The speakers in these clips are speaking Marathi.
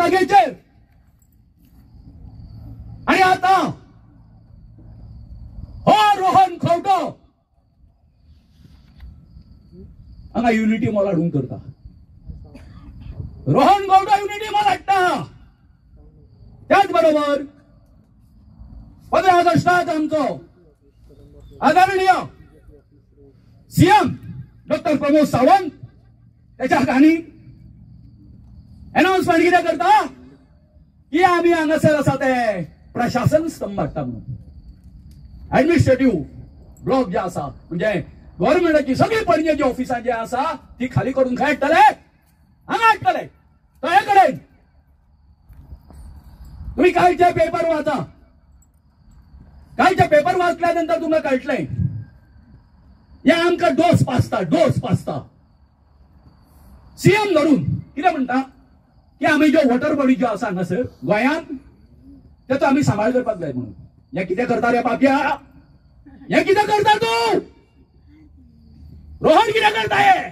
जागेचेर आणि आता हो रोहन खंवटो हांगा युनिटी मॉल हाडून करता. रोहन खंवटो युनिटी मॉल हाडटा. त्याच बरोबर 15 ऑगस्टाक आमचो आदरणीय सीएम डॉक्टर प्रमोद सावंत त्याच्या हातांनी अनाउन्समेंट कितें करता की आम्ही हांगासर आसा ते प्रशासन स्तंभ हाडटा म्हणून. ऍडमिनिस्ट्रेटिव्ह ब्लॉक जे आसा म्हणजे गव्हर्नमेंटाची सगळी पणजे जी ऑफिसां जी आसा ती खाली करून खंय हाडटले हांगा हाडटले. तळे कडेन तुम्ही कालचे पेपर वाचा. कालचे पेपर वाचल्यानंतर तुम्हाला कळटले या आमकां डोस पासता सीएम धरून कितें म्हणटा की आम्ही जो वॉटर बॉडी जो आसा हांगासर गोंयांत त्याचो आम्ही सांबाळ करपाक जाय म्हणून. हे कितें करता रे पापया? हे कितें करता तू? रोहन कितें करता हे?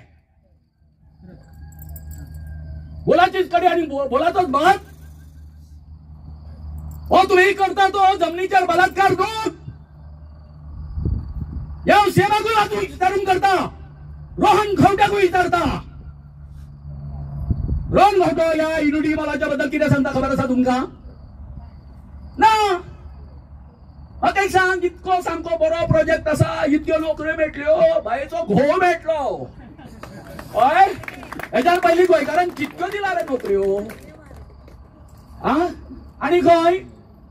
बोलाचीच कडे आणि बोलाचोच भात हो तुम्ही करता तो जमनीचेर बलात्कार करून या सेवाकूय वाचून विचारून करता. रोहन खंवट्याकूय विचारता. रोहन खंवटो या युनिटी मॉलाच्या बद्दल कितें सांगता खबर आसा तुमकां? ना म्हाका सांग इतको सामको बरो प्रोजेक्ट आसा इतक्यो नोकऱ्यो मेळटल्यो बायेचो घोव मेळटलो. हय हेच्या पयलीं गोंयकारांक कितक्यो दिला रे नोकऱ्यो आनी खंय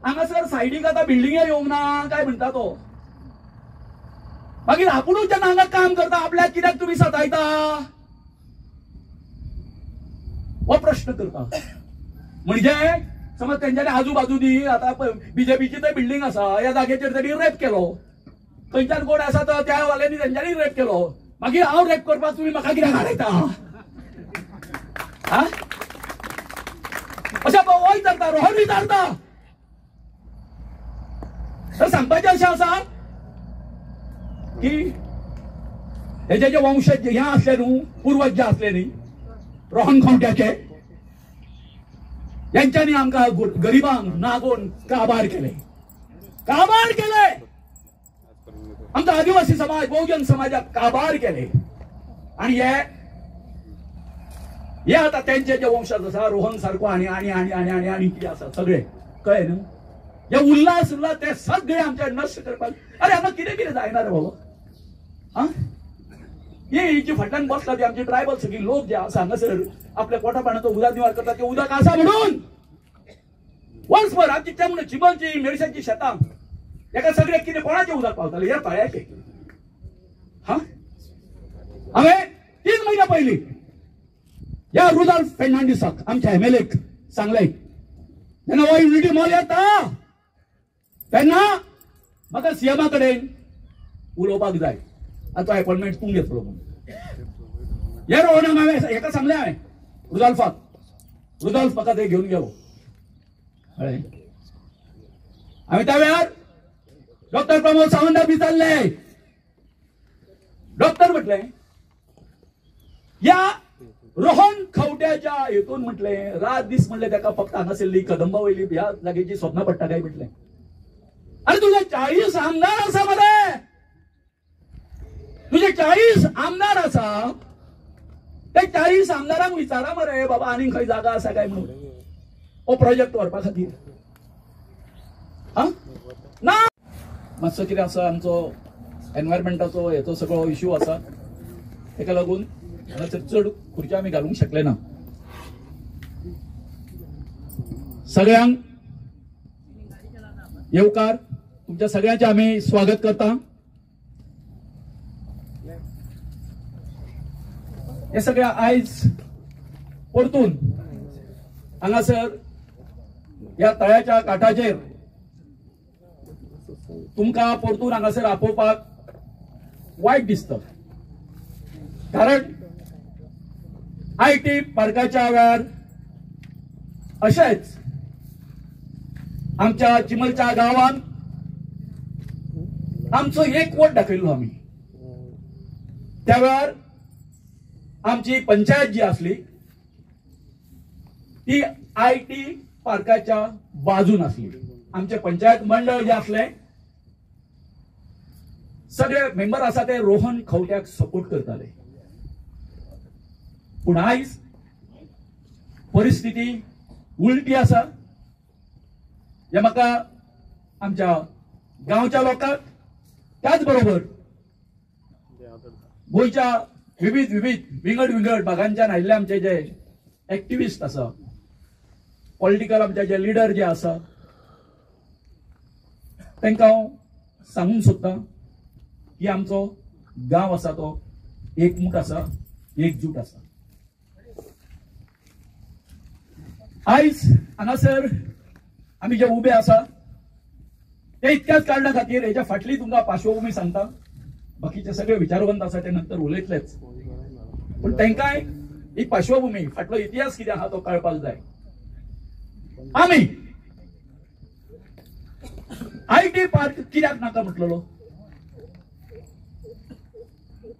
हांगासर सायडीक आतां बिल्डिंगे येवंक ना काय म्हणटा तो. मागीर आपुणूच जेन्ना हांगा काम करता आपल्याक कित्याक तुमी सतायता हो प्रश्न करता. म्हणजे समज तेंच्यानी आजूबाजूनी आता बीजेपीची थंय बिल्डिंग आसा ह्या जागेचेर तरी रेप केलो खंयच्यान कोण आसा तो त्या वाल्यांनी तेंच्यांनी रेप केलो मागीर हांव रेप करपाक तुमी म्हाका कित्याक हाडयता? अशें हो विचारता रोहन विचारता. तर सांगपाचें अशें आसा की हेजे जे वंशज हे आसले न्हू पूर्वज जे आसले न्ही रोहन खंवट्याचे यांच्यानी आमकां गरिबांक नागोवन काबार केले. आमचा आदिवासी समाज बहुजन समाजाक काबार केले. आणि हे आता त्यांचे जे वंशज आसा रोहन सारको आणि आणि आणि आणि आणि आणि कितें आसा सगळे कळ्ळें न्हू. हे उल्हास ते सगळे आमच्या नश्ट करपाक. अरे हांगा कितें कितें जायना रे बाबा. ही फाटल्यान बसला ती आमची ट्रायबल सगळी लोक जे आसा हांगासर आपल्या पोटा पाण्याचो उदक निवार करतात ते उदक आसा म्हणून वर्सभर आमची म्हणून चिमलची मेडशांची शेतां एका सगळे कितें कोणाचे उदक पावताले ह्या तळ्याचे. हांवें 3 महिने पयलीं या रुदाल्फ फेर्नांडीसाक आमच्या एमएलएक सांगलें जेन्ना हो युनिटी मॉल येता तेन्ना म्हाका सीएमा कडेन उलोवपाक जाय आनी तो अपॉइंटमेंट तूं घेतलो म्हणून. हे रोहनाक हांवें हेका सांगलें हांवें रुदाल्फ म्हाका थंय घेवन गेलो. हांवें त्या वेळार डॉक्टर प्रमोद सावंताक विचारले. डॉक्टर म्हटलें या रोहन खंवट्याच्या हेतून म्हटलें रात दीस म्हणलें ताका फक्त हांगासरली कदंबा वयली ह्या जागेची स्वप्न पडटा काय म्हटलें. अरे तुझे 40 आमदार आसा मरे. तुझे 40 आमदार आसा ते 40 आमदारांक विचारा मरे बाबा आनी खंय जागा आसा काय म्हणून हो प्रोजेक्ट व्हरपा खातीर. ना मातसो कितें आसा आमचो एनवायरमेंटाचो हेचो सगळो इश्यू आसा तेका लागून हांगासर चड खुर्ची आमी घालूंक शकले ना. सगळ्यांक येवकार तुमच्या सगळ्यांचे आमी स्वागत करता. हे सगळे आयज परतून हांगासर ह्या तळ्याच्या काठाचेर तुमकां परतून हांगासर आपोवपाक वायट दिसता. कारण आयटी पार्काच्या वेळार अशेंच आमच्या चिमलच्या गांवांत आमचो एक वोट दाखयल्लो आमी. त्या वेळार आमची पंचायत जी आसली ती IT पार्काच्या बाजून असली. आमचे पंचायत मंडळ जे असले सगळे मेंबर असा ते रोहन खवट्याक सपोर्ट करताले. पण आयज परिस्थिती उलटी असा. जे म्हाका आमच्या गांवच्या लोकांक त्याच बरोबर गोयच्या विविध विंगड भागांच्यान आयिल्ले आमचे जे एक्टिविस्ट आसा, पॉलिटिकल आमचे जे लिडर जे आसा, तांकां हांव सांगूंक सोदतां की आमचो गांव आसा तो एकमूट आसा, एकजूट आसा. आयज हांगासर आमी जे उबे आसा ते इतक्याच कारणा खातीर हेच्या फाटली तुमकां पार्श्वभूमी सांगता. बाकीचे सगळे विचारवंत आसा ते नंतर उलयतलेच, पण तांकांय ही पार्श्वभूमी फाटलो इतिहास कितें आहा तो कळपाक जाय. आमी IT पार्क कित्याक नाका म्हटलेलो?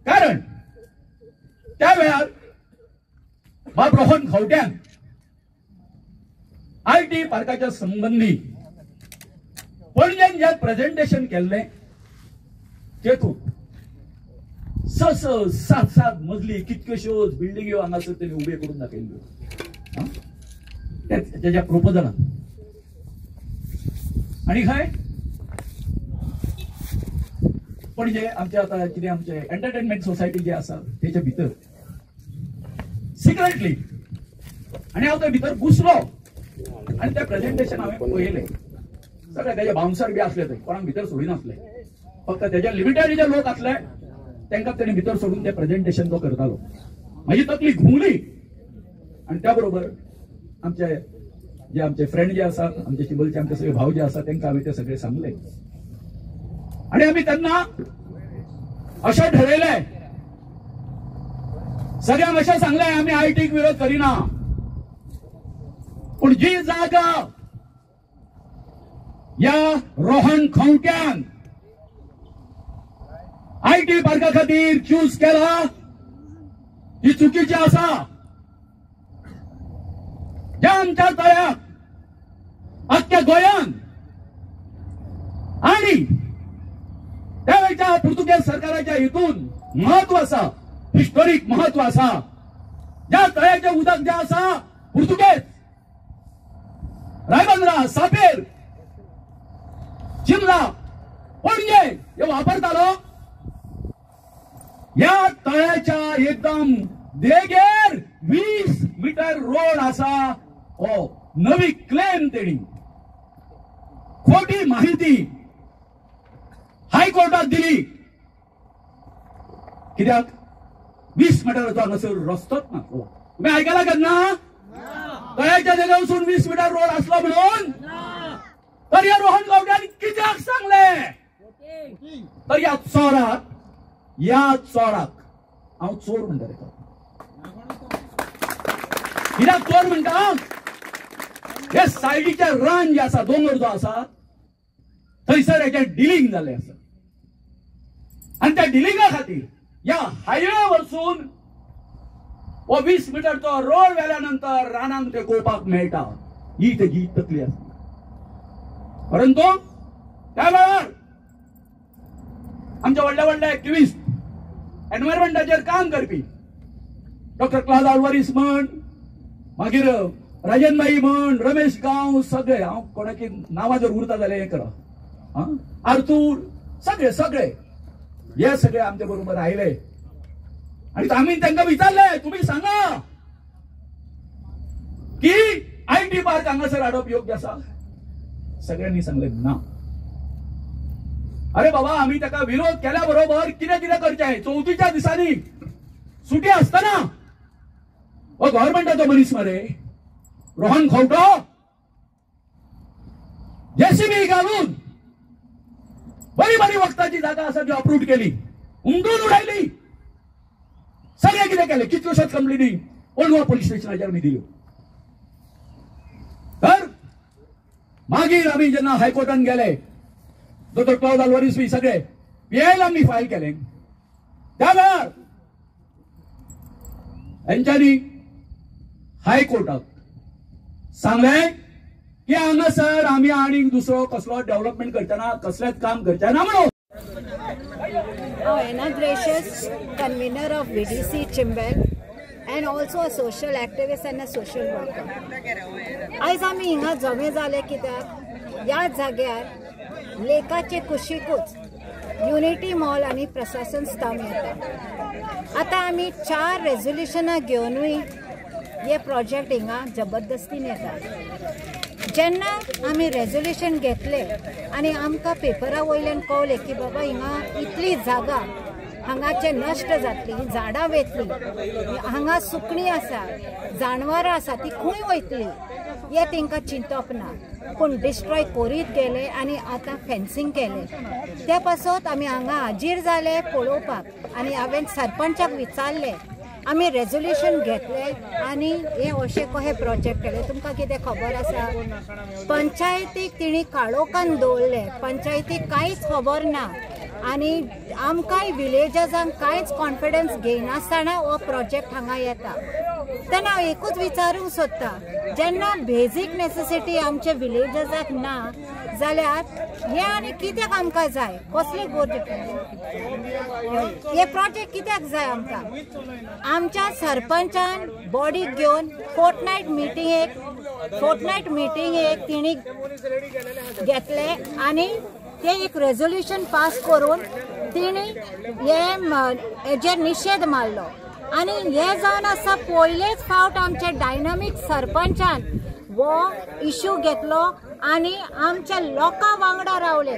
कारण त्या वेळार बाब रोहन खवट्यान IT पार्काच्या संबंधी पणजेन जे प्रेझेंटेशन केल्लें तेतून 6-7 मजली कितक्योश्योच बिल्डिंग्यो हांगासर तेणी उबे करून दाखयल्ल्यो त्याच्या प्रोपोजलान. आनी खंय पणजे आमचे आतां कितें आमचे एंटरटेनमेंट सोसायटी जे आसा तेच्या भितर सिक्रेटली आनी हांव ते भितर घुसलो आनी तें प्रेझेंटेशन हांवें पळयलें. सगळे तेजे बाउन्सर बी आसले थंय, कोणाक भितर सोडिनासले. फक्त तेजे लिमिटेड जे लोक आसले तांकां तेणी भितर सोडून तें प्रेझेंटेशन तो करतालो. म्हाजी तकली घुंवली आनी त्या बरोबर आमचे फ्रेंड जे आसा, आमचे चिबलचे आमचे सगळे भाव जे आसा तांकां हांवें ते सगळे सांगले. आनी आमी तेन्ना अशें ठरयलें, सगळ्यांक अशें सांगलें आमी ITक विरोध करिना, पूण जी जागा या रोहन खवट्यान IT पार्का खातीर चूज केला ही चुकीची आसा. ज्या आमच्या तळ्याक अख्ख्या गोंयान आणि त्यावेळच्या पुर्तुगेज सरकाराच्या हितून महत्व आसा, हिस्टोरीक महत्व आसा. ज्या तळ्याचे उदक जे आसा पुर्तुगेज रायबंदरा, सापेर, शिमला, पणजे हे वापरतालो, या तळ्याच्या एकदम देगेर 20 मीटर रोड आसा. हो नवी क्लेम तेणी खोटी माहिती हायकोर्टात दिली. कित्याक 20 मीटरचो हांगासर रस्तोच ना. तुम्ही आयकला केन्ना तळ्याच्या देगावसून 20 मीटर रोड असलो म्हणून? तर या रोहन खवट्यान कित्याक सांगले? तर या चोराक हांव चोर म्हणटा. कित्याक चोर म्हणटा? हे सायडीचे रान जे आसा, दोंगर जो आसा थंयसर हेचे डिलिंग जाल्लें आसा. आनी त्या डिलिंगा खातीर या हायवे वरसून 20 मीटरचो रोड वेल्या नंतर रानांत ते कोवपाक मेळटा, ही तेजी तकली आसा. परंतु त्या वेळार आमचे व्हडले एक्टिविस्ट, एनवायरमेंटाचेर काम करपी डॉक्टर क्लॉद आल्वारीस म्हण, मागीर राजनबाई म्हण, रमेश गांव, सगळे हांव कोणाकी नांवां जर उरता जाल्यार हें करा, आर्थूर, सगळे हे सगळे आमच्या बरोबर आयले. आणि आम्ही तांकां विचारले, तुम्ही सांगा की IT पार्क हांगासर हाडप योग्य आसा? सगळ्यांनी सांगले ना. अरे बाबा, आम्ही ताका विरोध केल्या बरोबर कितें करचें? 34 दिसांनी सुटी आसतना हो गव्हर्नमेंटाचो मनीस मरे रोहन खवटो JCB घालून बरी वखदाची जागा आसा ती अप्रूव्ह केली, उमटून उडयली. सगळे कितें केले? कितल्योश्योच कंप्लेनी ओल्डवा पोलीस स्टेशनाचेर आमी दिल्यो. तर मागीर आमी जेन्ना हायकोर्टान गेले, डॉक्टर क्लॉद आल्वारीस बी सगळे PIL आमी फायल केले. त्या वेळार हेंच्यांनी हायकोर्टाक सांगले की हांगासर आमी आनी दुसरो कसलो डेव्हलपमेंट करतना कसलेच काम करतना म्हणून An gracious convener of VDC Chimbel and also a social activist and a social worker. आज आम्ही हिंगा जमे जाले कित्याक या जाग्यार लेकाचे कुशीकूच युनिटी मॉल आणि प्रशासन स्थान येता. आता आम्ही 4 रेझोल्युशनां घेवनूय हे प्रोजेक्ट हिंगा जबरदस्तीन येता. जेन्ना आमी रेझोल्युशन घेतले आणि आमकां पेपरा वयल्यान कळले की बाबा हिंगा इतली जागा हांगाचे नश्ट जातली, झाडां वेतली, हांगा सुकणी आसा, जानवरां आसा ती खंय वयतली हे तांकां चिंतप ना. पूण डिस्ट्रॉय करीत गेले आणि आता फेन्सिंग केले. त्या पासत आमी हांगा हाजीर जाले पळोवपाक आणि हांवें सरपंचाक विचारले. आमी रेझोल्युशन घेतले आणि हे अशें कशें प्रोजेक्ट केले. तुमकां कितें खबर आसा, पंचायतीक तिणी काळोखान दवरले, पंचायतीक कांयच खबर ना आणि आमकांय विलेजर्सांक कांयच कॉन्फिडन्स घेयनासतना हो प्रोजेक्ट हांगा येता. तेन्ना हांव एकूच विचारूंक सोदता, जेन्ना बेजीक नेसेसिटी आमच्या विलेजर्साक ना जाल्यार हे आनी कित्याक आमकां जाय, कसले हे प्रोजेक्ट कित्याक जाय आमकां. आमच्या सरपंचान बॉडीक घेवन फोर्टनायट मिटिंगेक तिणी घेतले आणि ते एक रेझोल्युशन पास करून तिणी हेजेर निषेध मारलो. आणि हे जावन आसा पयलेच फावट आमच्या डायनामीक सरपंचान वो इश्यू घेतलो आणि आमच्या लोकां वांगडा रावले.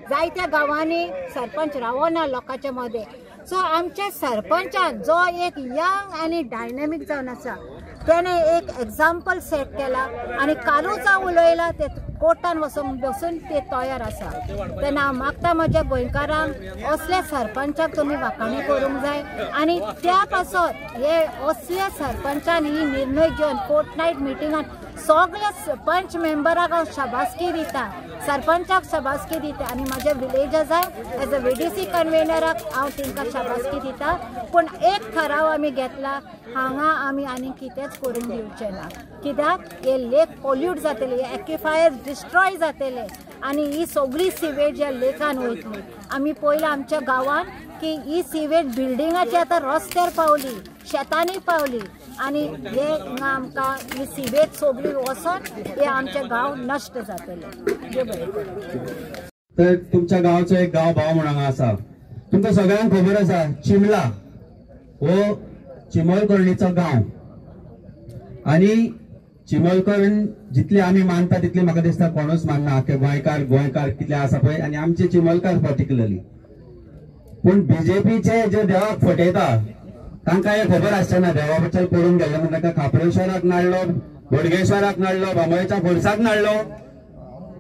जायत्या गांवांनी सरपंच रावना लोकांच्या मध्ये. सो आमच्या सरपंचान जो एक यंग आणि डायनामीक जावन आसा त्याने एक एक्झाम्पल सेट केला आणि कालूच उलयला ते कोर्टान बसून ते तयार आसा. तेन्ना हांव मागता म्हज्या गोंयकारांक असल्या सरपंचाक तुमी वाखाणी करूंक जाय आणि त्या पासत हे असल्या सरपंचान ही निर्णय घेवन फोर्टनायट मिटिंगान सगळ्या पंच मेंबराक हांव शाबासकी दिता, सरपंचाक शाबासकी दिता आणि माझ्या विलेजर्सांक एज अ VDC कन्वेनराक हांव तांकां शाबासकी दिता. पूण एक ठराव आमी घेतला, हांगा आमी आनी कितेंच करूंक दिवचें ना. कित्याक हे लेक पोल्यूट जातले, हे एक्विफायर डिस्ट्रॉय जातले आणि ही सगळी सिवेज ह्या लेकान वयतली. आमी पयला आमच्या गांवान की ही सिवेज बिल्डिंगाची आतां रस्त्यार पावली, शेतांनी पावली आणि हे आमकां ही सिवेज सगळी वचोन हे आमचे गांव नश्ट जातले. तर तुमच्या गांवचो एक गांव भाव म्हणून हांगा आसा. तुमकां सगळ्यांक खबर आसा चिमला हो चिमलकर्णीचो गांव आणि चिमलकर्ण जितले आमी मानता तितले म्हाका दिसता कोणूच मानना की गोंयकार कितले आसा पळय आणि आमचे चिमलकार पर्टिक्युलरली. पूण बीजेपीचे जे देवाक फटयता तांकां हे खबर आसचेना देवा बद्दल पडून गेले म्हणून ताका खापरेश्वराक नाडलो, बोडगेश्वराक नाडलो, बांबोळेच्या फोर्साक नाडलो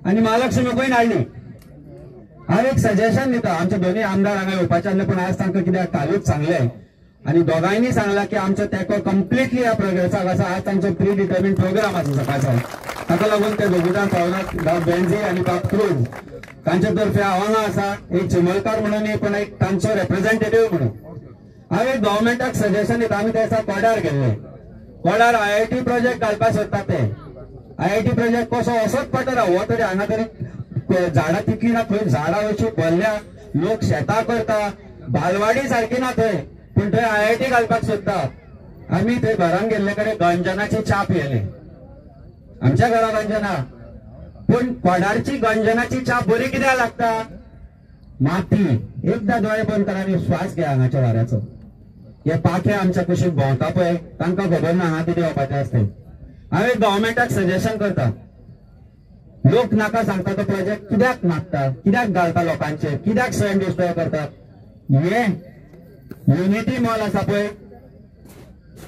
आणि महालक्ष्मीकूय नाडली. हांव एक सजेशन दिता, आमचे दोन्ही आमदार हांगा येवपाचे आसले पूण आज तांकां कित्याक कालूच सांगले आणि दोगांयनी सांगला की आमचो तेंको कंप्लिटली ह्या प्रोग्रेसाक आसा. आज तांचो प्री डिटर्मिन प्रोग्राम आसा सकाळचो, ताका लागून ते दोगूजांक पावनात बेंझी आणि बाब क्रूज तांचे तर्फे हांव हांगा आसा एक चिमलकार म्हणून पण एक तांचो रिप्रेझेंटेटिव्ह म्हणून. हांव एक गव्हर्मेंटाक सजेशन दिता, आमी त्या दिसा कोडार गेल्ले, कोडार IIT प्रोजेक्ट घालपाक सोदता ते. IIT प्रोजेक्ट कसो असोच पडटा हो तरी हांगा तरी झाडां तितली ना, थंय झाडां अशी भरल्या, लोक शेतां करता, बालवाडी सारकी ना थंय, पूण थंय IIT घालपाक सोदता. आमी थंय घरान गेल्ले कडेन गंजनाची च्या पियेले, आमच्या घरा गंजना, पूण कोडारची गंजनाची च्या बरी कित्याक लागता, माती. एकदा दोळे बंद करा आनी श्वास घ्या हांगाच्या वाऱ्याचो. हे पाखे आमच्या कुशीक भोंवता पळय तांकां खबर ना हांगा कितें येवपाचें आसता. हांव एक गव्हर्मेंटाक सजेशन करता, लोक नाका सांगता तो प्रोजेक्ट कित्याक नाकता, कित्याक घालता लोकांचे, कित्याक सण डिस्ट्रॉय करतात. हे युनिटी मॉल आसा पळय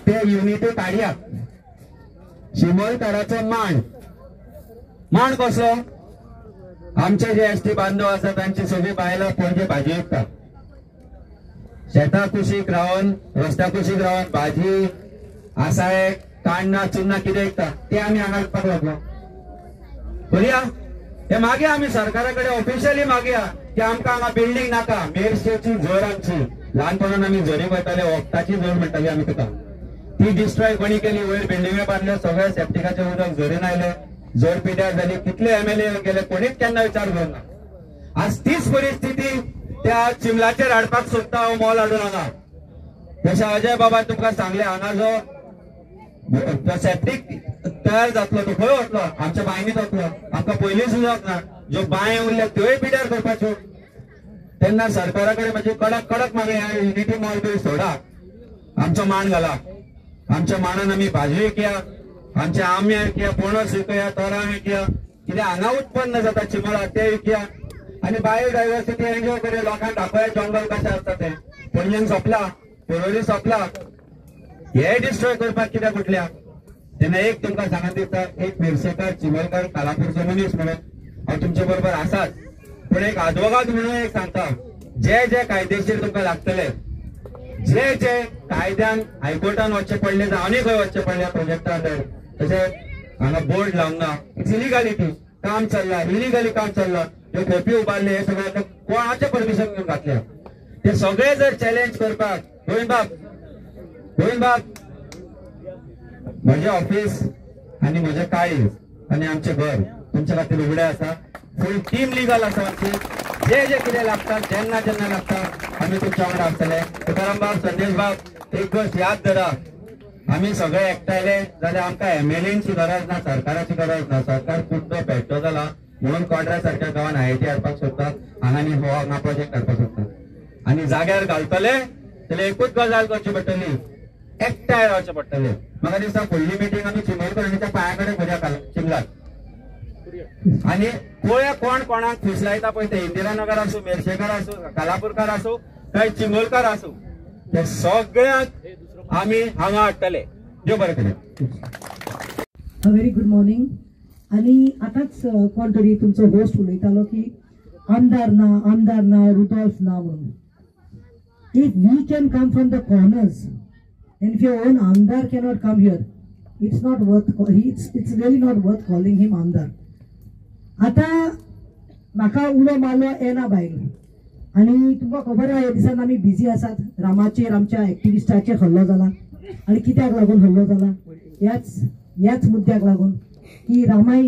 ते युनिटी काडयात. चिमलकाराचो मांड कसलो, आमचे जे ST बांधव आसा तांची सगळी बायलां पणजे भाजी विकतात, शेतां कुशीक रावन रस्त्या कुशीक रावन भाजी आसाय काण्णां चुन्नां कितें विकतात ते आमी हांगा विकपाक लागलो. बरया हे मागया आमी सरकारा कडेन ऑफिशियली मागया की आमकां हांगा बिल्डींग नाका, मेरशेची झर आमची. ल्हानपणान आमी झरी वयताले, वखदाची झर म्हणटाली आमी तुका. ती डिस्ट्रॉय कोणी केली, वयर बिल्डिंगे बांधले, सगळे सेप्टिकाचे उदक झरून आयले, जोड पिड्यार झाली, कितले MLA गेले, कोणीच केन्ना विचार करूना। आज तीच परिस्थिती त्या चिमलाचेर हाडपाक सोदता हो मॉल हाडून हांगा। जशें अजय बाबा तुमकां सांगले, हांगा जो सेप्टिक तयार जातलो तो खंय वतलो, आमच्या बांयनीत वतलो, आमकां पयलीं सुचोवप ना। ज्यो बांय उरल्या त्योय पिड्यार करपाच्यो। तेन्ना सरकारा कडेन मातशी कडक कडक मागणी आहा, युनिटी मॉल बी सोडा, आमचो मान घाला। आमच्या मानान आमी भाजी विकया, आमचे आंबे विकया, पणस विकया, तोरां विकया, कितें हांगा उत्पन्न जाता चिमळा ते विकया आनी बायोडायवर्सिटी एन्जॉय करूया, लोकांक दाखोवया जंगल कशें आसता तें। पणजेन सोंपला, पर्वरी सोंपला, हे डिस्ट्रॉय करपाक कित्याक उठल्या? तेन्ना एक तुमकां सांगत दिसता, एक मिरसेकार चिमलकार कालापूरचो मनीस म्हणून हांव तुमचे बरोबर आसाच, पण एक आदवोगाद म्हणून एक सांगता, जे जे कायदेशीर तुमकां लागतले, जे जे कायद्यान हायकोर्टान वचचें पडले जावं आनी खंय वचचें पडले प्रोजेक्टा अंडर, तशें हांगा बोर्ड लावंक ना, इट्स इलिगॅलिटी, काम चल्ला, इलिगली काम चल्ला, जे खोपी उबारले हे सगळे कोणाचे परमिशन घेवन घातल्या, ते सगळे जर चॅलेंज करपाक, गोविंद बाब म्हजें ऑफिस आनी म्हजें काळीज आनी आमचें घर तुमचे खातीर उगडें आसा, फूल टीम लिगल आसा आमची, जे जे कितें लागता जेन्ना जेन्ना लागता आमी तुमच्या वांगडा आसतले। तुकाराम बाब, संदेश बाब, एक गोष्ट याद धरा, आमी सगळे एकठांयले जाल्यार आमकां MLAंची गरज ना, सरकाराची गरज ना। सरकार कुड्डो पेट्टो जाला म्हणून कोड्रा सारख्या गांवांत IIT हाडपाक सोदता, हांगा प्रोजेक्ट हाडपाक सोदता, आनी जाग्यार घालतले जाल्यार एकूच गजाल करची पडटली, एकठांय रावचें पडटलें। म्हाका दिसता फुडली मिटींग आमी चिमलकरणीच्या पांया कडेन करुया चिमलात, आनी पळोवया कोण कोणाक फुसलायता पळय ते, इंदिरानगर आसूं, मेर्शेकार आसूं, कालापूरकार आसूं काय चिमलकार आसूं, ते सगळ्यांक आमी हांगा हाडटले। देव बरें करूं। Very good morning. आणि आताच कोण तरी तुमचो होस्ट उलयतालो की आमदार ना रुडॉल्फ ना म्हणून। If we can come from the corners and if your own Amdar cannot come here, it's not worth, it's really not worth calling him Amdar. आता म्हाका उलो मारलो एना बायल, आणि तुमकां खबर आहा ह्या दिसान आमी बिजी आसात, रामाचेर आमच्या एक्टिविस्टाचेर हल्लो जाला, आणि कित्याक लागून हल्लो जाला? ह्याच मुद्द्याक लागून की रामाय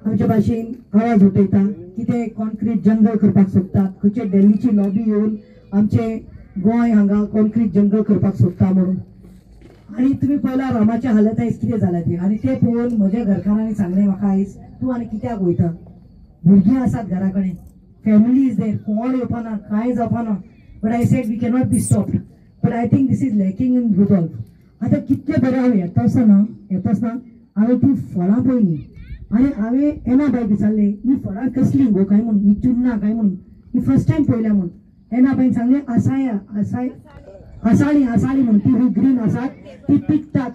आमच्या भाशेन आवाज उठयता, कितें कॉन्क्रीट जंगल करपाक सोदतात, खंयचे दिल्लीची लॉबी येवन आमचे गोंय हांगा कॉन्क्रीट जंगल करपाक सोदता म्हणून। आणि तुम्ही पळयला रामाच्या हालत आयज कितें जाला ती, आणि ते पळोवन म्हज्या घरकारांनी सांगलें म्हाका आयज तूं आनी कित्याक वयता, भुरगीं आसात घरा कडेन, फॅमिली इज देर, कोण येवपाना, कांय जावपाना, but I said we cannot be stopped, but I think this is lacking in Rudolph. आतां कितले बरें हांव येतासतना हांवें ती फळां पळयलीं, आनी हांवें एना बाय विचारलें ही फळां कसली गो काय म्हणून, ही चुन्ना काय म्हणून, ही फर्स्ट टायम पळयल्या म्हणून। एना बाईन सांगले आसाळी म्हणून, ती ग्रीन आसात, ती पिकतात,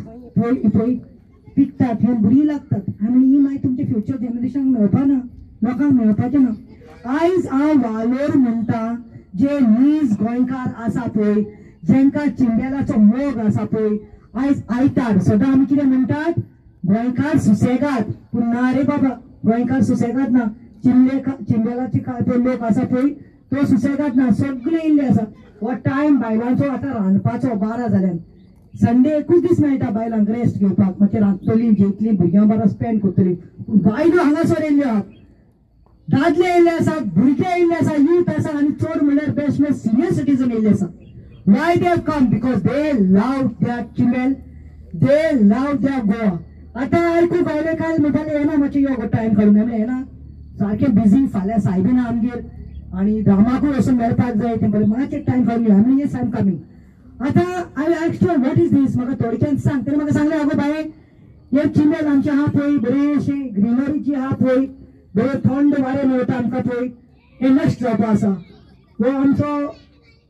पिकतात, हे बरी लागतात, आनी ही मागीर तुमच्या फ्युचर जनरेशनाक मेळपाना, लोकांक मेळपाचें ना। आयज हांव वालोर म्हणटा, जे नीज गोंयकार आसा पळय, जेंकां चिंबेलाचो मोग आसा पळय, आयज आयतार सदां आमी कितें म्हणटात, गोंयकार सुसेगाद, पूण ना रे बाबा, गोंयकार सुसेगाद ना, चिंबेलाचे पळय लोक आसा पळय तो सुसेगाद ना, सगळे इल्ले आसा। हो टायम बायलांचो आतां रांदपाचो 12 जाल्यान, संडे एकूच दीस मेळटा बायलांक रेस्ट घेवपाक, मातशें रांदतली, जेतली, भुरग्यां बरो स्पेंड करतली, पूण बायलो हांगासर येयल्ल्यो आहात, दादले येयल्ले आसात, भुरगे येयल्ले आसा, यूथ आसा, आनी चड म्हणल्यार बेस्ट म्हणल्यार सिनियर सिटीजन येयल्ले आसा। Why they have come? Because they love their Chimbel, they love their Goa. आतां आयकू बायले काल म्हणटाले येना मातशें यो टायम काडून, आमी येना, सारकें बिजी, फाल्यां सायबीन आमगेर, आणि रामाकूय वचून मेळपाक जाय, ते बरें मातशें टायम काडून यो, आमी येस आय एम कमिंग। आतां हांवें आस्क्ड हर व्हॉट इज दीस, म्हाका थोडक्यान सांग, तेणें म्हाका सांगलें आगो बाये हे चिमेल आमचें आहा पळय, बरेंशें ग्रीनरीची आहा पळय, बरें थंड वारें मेळटा आमकां पळय, हे नश्ट जावपा आसा, हो आमचो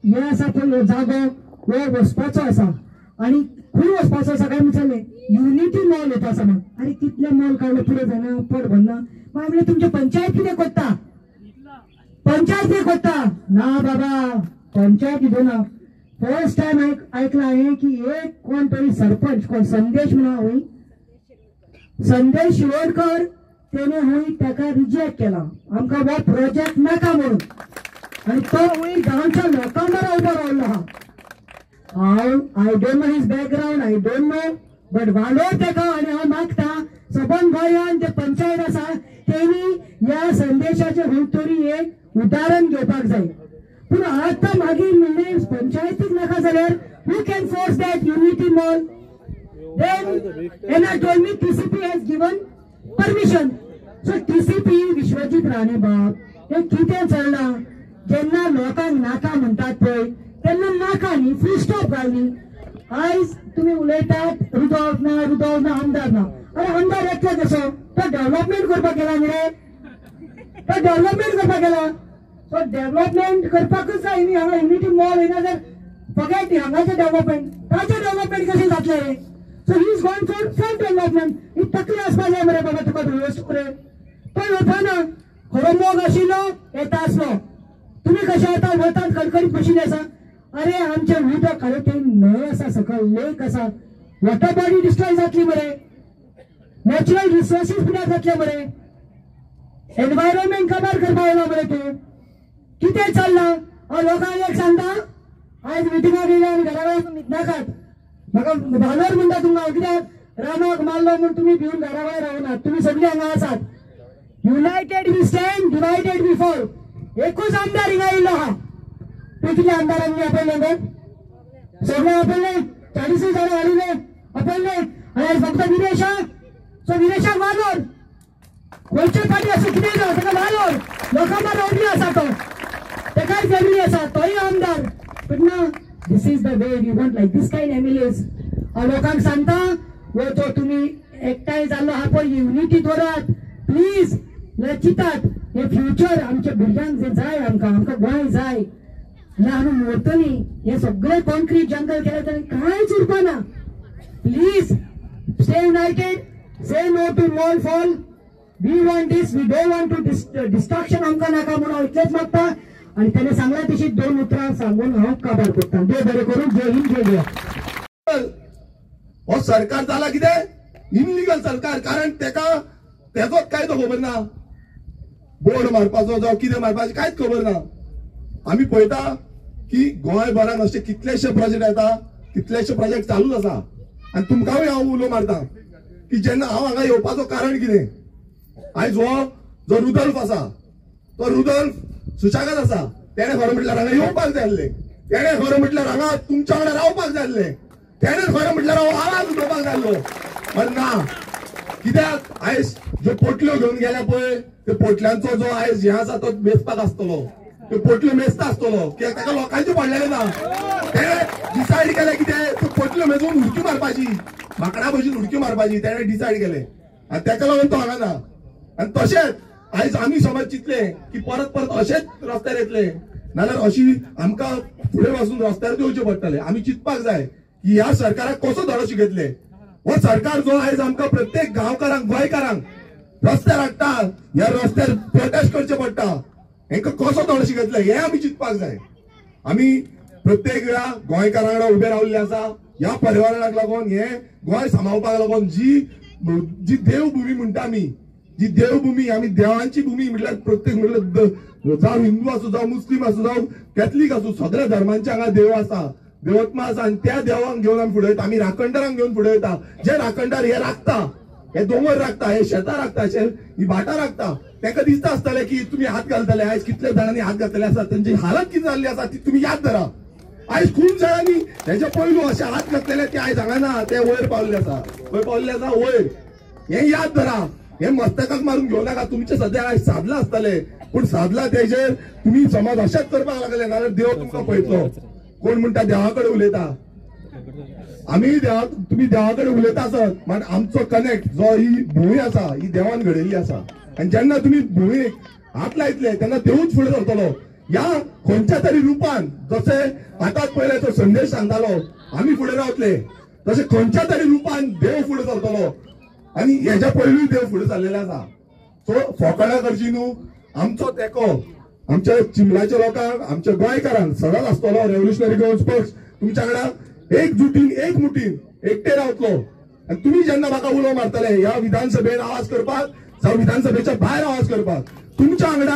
हे आसा पळय जागो, हो वचपाचो आसा, आनी खंय वचपाचो आसा काय विचारलें, युनिटी मॉल येता आसा म्हण। अरे कितले मॉल काडले पुरो जायना, पड भरना, मागीर म्हणलें तुमचे पंचायत कितें करता, पंचायत कितें करता? ना बाबा, पंचायत हितूना। फर्स्ट टाइम ऐकला आहे की एक कोण तरी सरपंच, कोण संदेश म्हणा होई, संदेश शिरोडकर, त्याने होई त्याका रिजेक्ट केला, आमका वो प्रोजेक्ट नाका म्हणून, आणि तो होई गावच्या लोकांवर उभा राहिलो हा। I don't know his background, I don't know, but वालोर तेका आणि हांव मागता सबंद गोंयान जे पंचायत आसा तेणी ह्या संदेशाचे खंयतरी एक उदाहरण घेवपाक जाय. पूण आतां मागीर म्हणजे पंचायतीक नाका जाल्यार who can force that unity mall? Then Anna told me TCP has given permission. So TCP Vishwajeet Rane बाब हे कितें चलना जेन्ना लोकांक नाका म्हणटात पळय तेन्ना नाका न्ही फुल स्टॉप घाल न्ही. आयज तुमी उलयतात रुदोव ना आमदार ना. अरे आमदार एकलो कसो तो डेव्हलपमेंट करपाक गेला न्ही रे. तो डेव्हलपमेंट करपाक गेला. सो डेव्हलपमेंट करपाकूच जाय न्ही. हांगा युनिटी मॉल येना जर फॉरगेट हांगाचें डेव्हलपमेंट ताचें डेव्हलपमेंट कशें जातलें रे. So he is going for self development. ही तकली आसपाक जाय मरे बाबा तुका व्यवस्थीत रे. तो वताना खरो मोग आशिल्लो येता आसलो. तुम्ही कशे आता वतात कणकणीत बशिल्ले आसा. अरे आमचे उदक अरे ते न्हंय आसा सकयल लेक आसा वॉटर बॉडी डिस्ट्रॉय जातली मरे. नॅचरल रिसोर्सीस पिड्यार जातले मरे. एनवायरमेंट काबार करपाक येयला मरे तूं. कितें चल्लां हांव लोकांक एक सांगता आयज मिटिंगाक येयल्या आनी घरा वयर नाकात. म्हाका भालर म्हणटा तुमकां कित्याक रानाक मारलो म्हूण तुमी भिवन घरा वयर रावनात. तुमी सगळीं हांगा आसात. United we stand divided we fall. एकूच आमदार हिंगा येयल्लो आहा. कितले आमदारांनी आपयले गे सगळे आपयले 40 जाणां घालिले आपयले आनी फक्त विरेशा. सो विरेशाक वालोर खंयचे पार्टी असो कितें जावं ताका वालोर लोकां मार ओडली आसा तो तेकाय फॅमिली आसा तोय आमदार. बट ना this is the way we want like this kind MLAs. हांव लोकांक सांगता वो तो तुमी एकठांय जाल्लो आहा पळय युनिटी दवरात प्लीज. चिंतात हे फ्युचर आमच्या भुरग्यांक जे जाय आमकां गोंय जाय ना आमी मोडटली. हे सगळे कॉन्क्रीट जंगल केले तरी कांयच उरपाना. Please stay united. Say no to mall fall. We want this. We don't want to destruction आमकां नाका म्हणून हांव इतलेंच मागता. आणि त्याने सांगला तशी 2 उतरां सांगून हांव काबार करता. देव बरें करूं. जय हिंद जय गोवा. हो सरकार जाला कितें इनलिगल सरकार. कारण तेका तेजोच कायदो खबर ना. बोर्ड मारपाचो जावं कितें मारपाचें कांयच खबर ना. आमी पळयता की गोंयभरान अशे कितलेशे प्रोजेक्ट येता कितलेशे प्रोजेक्ट चालूच आसा. आनी तुमकांय हांव उलो मारता की जेन्ना हांव हांगा येवपाचो कारण कितें. आयज हो जो रुदल्फ आसा तो रुदल्फ सुशागत आसा. तेणे खरें म्हटल्यार हांगा येवपाक जाय आसलें. तेणे खरें म्हटल्यार हांगा तुमच्या वांगडा रावपाक जाय आसलें. तेणे खरें म्हटल्यार हांव आवाज उठोवपाक जाय आसलो. पण ना कित्याक आयज ज्यो पोटल्यो घेवन गेल्या पळय ते पोटल्यांचो जो आयज हें आसा तो मेजपाक आसतलो. तो पोटल्यो मेजता आसतलो कित्याक ताका लोकांचे पडलेले ना. तेणे डिसायड केलें कितें तो पोटल्यो मेजून उडकी मारपाची माकडा भशेन उडकी मारपाची. तेणे डिसायड केलें आनी ताका लागून तो हांगा ना. आनी तशेंच आयज आमी समज चिंतले की परत अशेंच रस्त्यार येतले नाल्यार अशी आमकां फुडें वचून रस्त्यार देंवचें पडटलें. आमी चिंतपाक जाय की ह्या सरकाराक कसो धडो शिकयतले. हो सरकार जो आयज आमकां प्रत्येक गांवकारांक गोंयकारांक रस्त्यार हाडटा ह्या रस्त्यार प्रोटेस्ट करचें पडटा हेंकां कसो धडो शिकयतले हें आमी चिंतपाक जाय. आमी प्रत्येक वेळा गोंयकारां वांगडा उबे राविल्ले आसा. ह्या पर्यावरणाक लागून हे गोंय सांबाळपाक लागून जी देवभूमी म्हणटा आमी जी देवभूमी आमी देवांची भूमी म्हटल्यार प्रत्येक म्हटल्यार जावं हिंदू आसूं जावं मुस्लीम आसूं जावं कॅथलीक आसूं सगळ्या धर्मांचे हांगा देव आसा देवत्मा आसा. आनी त्या देवांक घेवन आमी फुडें वयता. आमी राखणदारांक घेवन फुडें वयता. जे राखणदार हे राखता हे दोंगर राखता हे शेतां राखता ही भाटां राखता. तांकां दिसता आसतलें की तुमी हात घालतले. आयज कितले जाणांनी हात घातले आसा तांची हालत कितें जाल्ली आसा ती तुमी याद धरा. आयज खूब जाणांनी हेचे पयलू अशे हात घातलेले ते आयज हांगा ना. ते वयर पावल्ले आसा. खंय पावल्ले आसा वयर. हे याद धरा. हे मस्तकाक मारून घेवं नाका. तुमचे सद्या आयज सादला आसतले पूण सादला तेजेर तुमी समज अशेंच करपाक लागले नाल्यार देव तुमकां पळयतलो. कोण म्हणटा देवा कडेन उलयता. आमी तुमी देवा कडेन उलयता आसत मात आमचो कनेक्ट जो ही भुंय आसा ही देवान घडयल्ली आसा. आनी जेन्ना तुमी भुंयेक हात लायतले तेन्ना देवूच फुडें सरतलो. ह्या खंयच्या तरी रुपान जशे आतांच पयले तो संदेश सांगतालो आमी फुडें रावतले तशें खंयच्या तरी रुपान देव फुडें सरतलो. आनी हेच्या पयलूय देव फुडें सरलेले आसा. सो फोकाणा करची न्हू. आमचो तेंको आमच्या चिंबलाच्या लोकांक आमच्या गोंयकारांक सदांच आसतलो. रेव्होल्युशनरी गोवन्स पक्ष तुमच्या वांगडा एकजुटीन एकमुठीन एकटे रावतलो. आनी तुमी जेन्ना म्हाका उलो मारतले ह्या विधानसभेन आवाज करपाक जावं विधानसभेच्या भायर आवाज करपाक तुमच्या वांगडा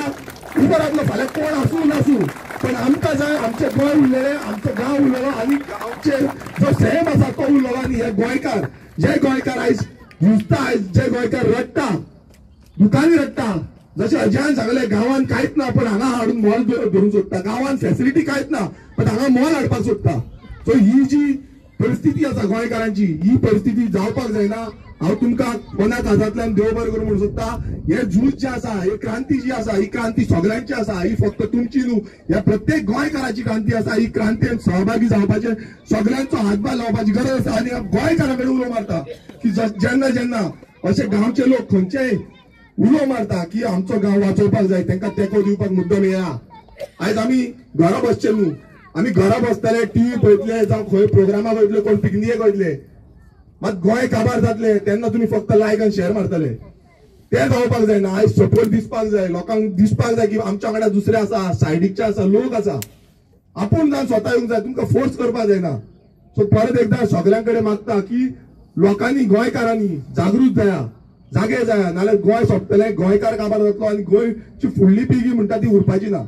उबो रावतलो. फाल्यां कोण आसूं नासूं पण आमकां जाय आमचे गोंय उरलेले, आमचो गांव उरलेलो आनी आमचे जो सेम आसा तो उरलेलो. आनी हे गोंयकार, जे गोंयकार आयज झुजता, आयज जे गोंयकार रडटा, दुकानी रडटा, जशें अजयान सांगले गांवांत कांयच ना पण हांगा हाडून मॉल धरून सोदता, गांवांत फॅसिलिटी कांयच ना पण हांगा मॉल हाडपाक सोदता. सो ही जी परिस्थिती आसा गोंयकारांची, ही परिस्थिती जावपाक जायना. हांव तुमकां मनाक हातांतल्यान देव बरें करूं म्हणून सोदता. हे झूज जे आसा, हे क्रांती जी आसा, ही क्रांती सगळ्यांची आसा, ही फक्त तुमची न्हू, ह्या प्रत्येक गोंयकाराची क्रांती आसा. ही क्रांतीन सहभागी जावपाचे, सगळ्यांचो हातभार लावपाची गरज आसा. आनी गोंयकारां कडेन उलो मारता की जेन्ना जेन्ना अशे गांवचे लोक खंयचेय उलो मारता की आमचो गांव वाचोवपाक जाय, तांकां तेंको दिवपाक मुद्दम येया. आयज आमी घरा बसचे न्हू, आमी घरा बसतले, टीव्ही पळयतले, जावं खंय प्रोग्रामाक वयतले, कोण पिकनिकेक वयतले, मात गोंय काबार जातले तेन्ना तुमी फक्त लायक आनी शेअर मारतले. ते जावपाक जायना. आयज सपोर्ट दिसपाक जाय, लोकांक दिसपाक जाय की आमच्या वांगडा दुसरे आसा, सायडीकचे आसा, लोक आसा. आपूण जावन स्वता येवंक जाय, तुमकां फोर्स करपाक जायना. सो परत एकदा सगळ्यां कडेन मागता की लोकांनी, गोंयकारांनी जागृत जाया, जागे जाया, नाल्यार गोंय सोंपतले, गोंयकार काबार जातलो आनी गोंयची फुडली पिळगी म्हणटा ती उरपाची ना.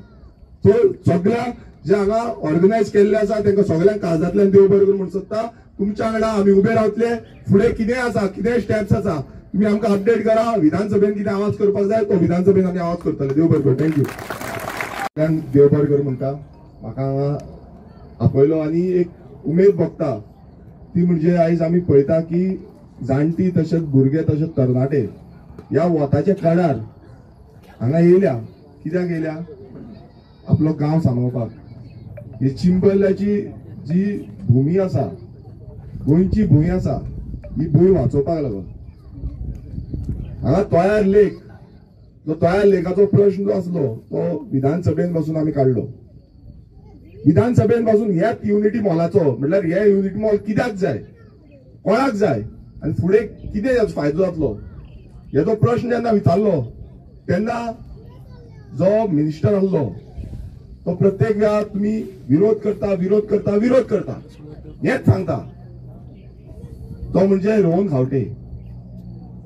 सो सगळ्या जे हांगा ऑर्गनायज केल्ले आसा तांकां सगळ्यांक काळजांतल्यान देव बरें करूं म्हणून सोदता. तुमच्या वांगडा आमी उबे रावतले. फुडें कितें आसा, कितें स्टेप्स आसा, तुम्ही आमकां अपडेट करा. विधानसभेन कितें आवाज करपाक जाय तो विधानसभेन आमी आवाज करतले. देव बरें करूं. थँक्यू. देव बरें करूं म्हणटा. म्हाका हांगा आपयलो आनी एक उमेद भोगता ती म्हणजे आयज आमी पळयता की जाणटी तशेंच भुरगे तशेंच तरणाटे ह्या वताच्या काळार हांगा येयल्या. कित्याक येयल्या? आपलो गांव सांबाळपाक. ही चिंबल्याची जी भूमी आसा, गोंयची भूंय आसा, ही भूंय वाचोवपाक लागून. हांगा तोयार लेक, जो तोयार लेकाचो प्रश्न जो आसलो तो विधानसभेन पासून आमी काडलो. विधानसभेन पासून ह्याच युनिटी मॉलाचो, म्हटल्यार हे युनिटी मॉल कित्याक जाय, कोणाक जाय आनी फुडें कितें हेचो फायदो जातलो हेचो प्रश्न जेन्ना विचारलो तेन्ना जो मिनिस्टर आसलो तो प्रत्येक वेळार तुम्ही विरोध करता, विरोध करता, विरोध करता हेच सांगता. तो म्हणजे रोहन खावटे.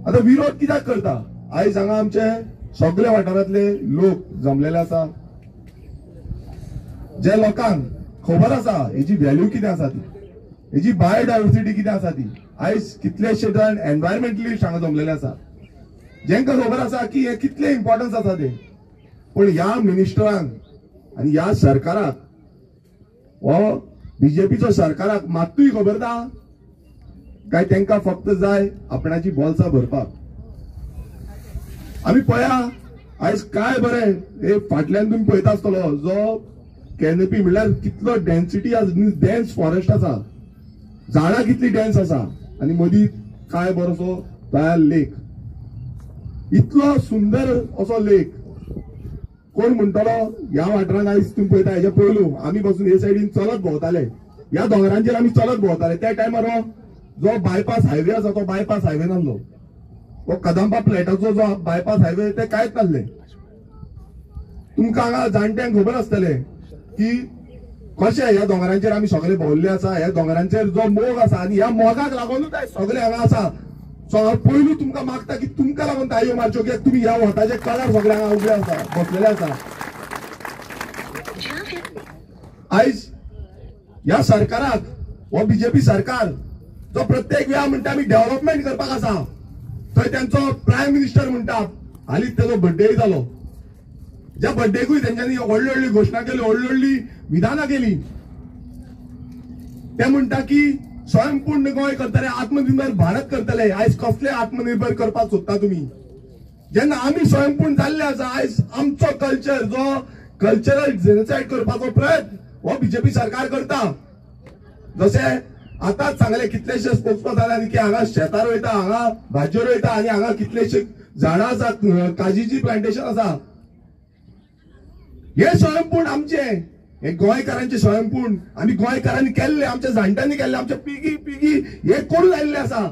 आता विरोध कित्याक करता? आयज हांगा आमचे सगळे वाठारांतले लोक जमलेले आसा. जे लोकांक खबर आसा हेची व्हॅल्यू कितें आसा ती, हेची बायोडायवर्सिटी कितें आसा ती. आयज कितलेशे जाण एनवायरमेंटलिस्ट हांगा जमलेले आसा जेंकां खबर आसा की हे कितले इम्पॉर्टन्स आसा ते. पण ह्या मिनिस्टरांक आनी ह्या सरकाराक हो बीजेपीचो सरकाराक मात्तूय खबर ना काय तांकां फक्त जाय आपणाची बोल्सां भरपाक. आमी पळया आयज काय बरें हे फाटल्यान तुम्ही पळयता आसतलो जो कॅनोपी म्हणल्यार कितलो डेन्सिटी डेन्स फॉरेस्ट आसा, झाडां कितली डेन्स आसा आनी मदीं काय बरोसो तयार लेक. इतलो सुंदर असो लेक कोण म्हणटलो ह्या वाठारांत आयज तुम्ही पळयता हेच्या पयलू आमी पासून हे सायडीन चलत भोंवताले, ह्या दोंगरांचेर आमी चलत भोंवताले. त्या टायमार जो बायपास हायवे आसा तो बायपास हायवे नासलो. तो कदंबा प्लॅटाचो जो बायपास हायवे ते कांयच नासले. तुमकां हांगा जाणट्यांक खबर आसतले की कशें ह्या दोंगरांचेर आमी सगळे भोंवल्ले आसा. ह्या दोंगरांचेर जो मोग आसा आनी ह्या मोगाक लागूनूच सगळे हांगा आसा. सो हांव पयलू तुमकां मागता की तुमकां लागून ताळयो मारच्यो कित्याक तुमी ह्या वताचे कळार सगळे हांगा उबे आसा, बसलेले आसा. आयज ह्या सरकाराक हो बीजेपी सरकार जो प्रत्येक वेळा म्हणटा आमी डेव्हलपमेंट करपाक आसा, थंय त्यांचो प्रायम मिनिस्टर म्हणटा हालींच तेजो बर्थडे जालो. ज्या बर्थडेकूय तेंच्यांनी व्हडली व्हडली घोशणा केली, व्हडली व्हडली विधानां केली. ते म्हणटा की स्वयंपूर्ण गोंय करतले, आत्मनिर्भर भारत करतले. आयज कसले आत्मनिर्भर करपाक सोदता तुम्ही? जेन्ना आमी स्वयंपूर्ण जाल्ले आसा आयज आमचो कल्चर जो कल्चरल जेनोसायड करपाचो प्रयत्न हो बीजेपी सरकार करता. जशें आतांच सांगले कितलेशे स्पोक्समॅन जाल्यार की हांगा शेतां रोयता, हांगा भाज्यो रोयता आनी हांगा कितलेशे झाडां आसा, काजीची प्लांटेशन आसा. हे स्वयंपूर्ण आमचे, हे गोंयकारांचे स्वयंपूर्ण आमी गोंयकारांनी केल्ले, आमच्या जाणट्यांनी केल्ले, आमच्या पिगी पिगी हे करून आयिल्ले आसा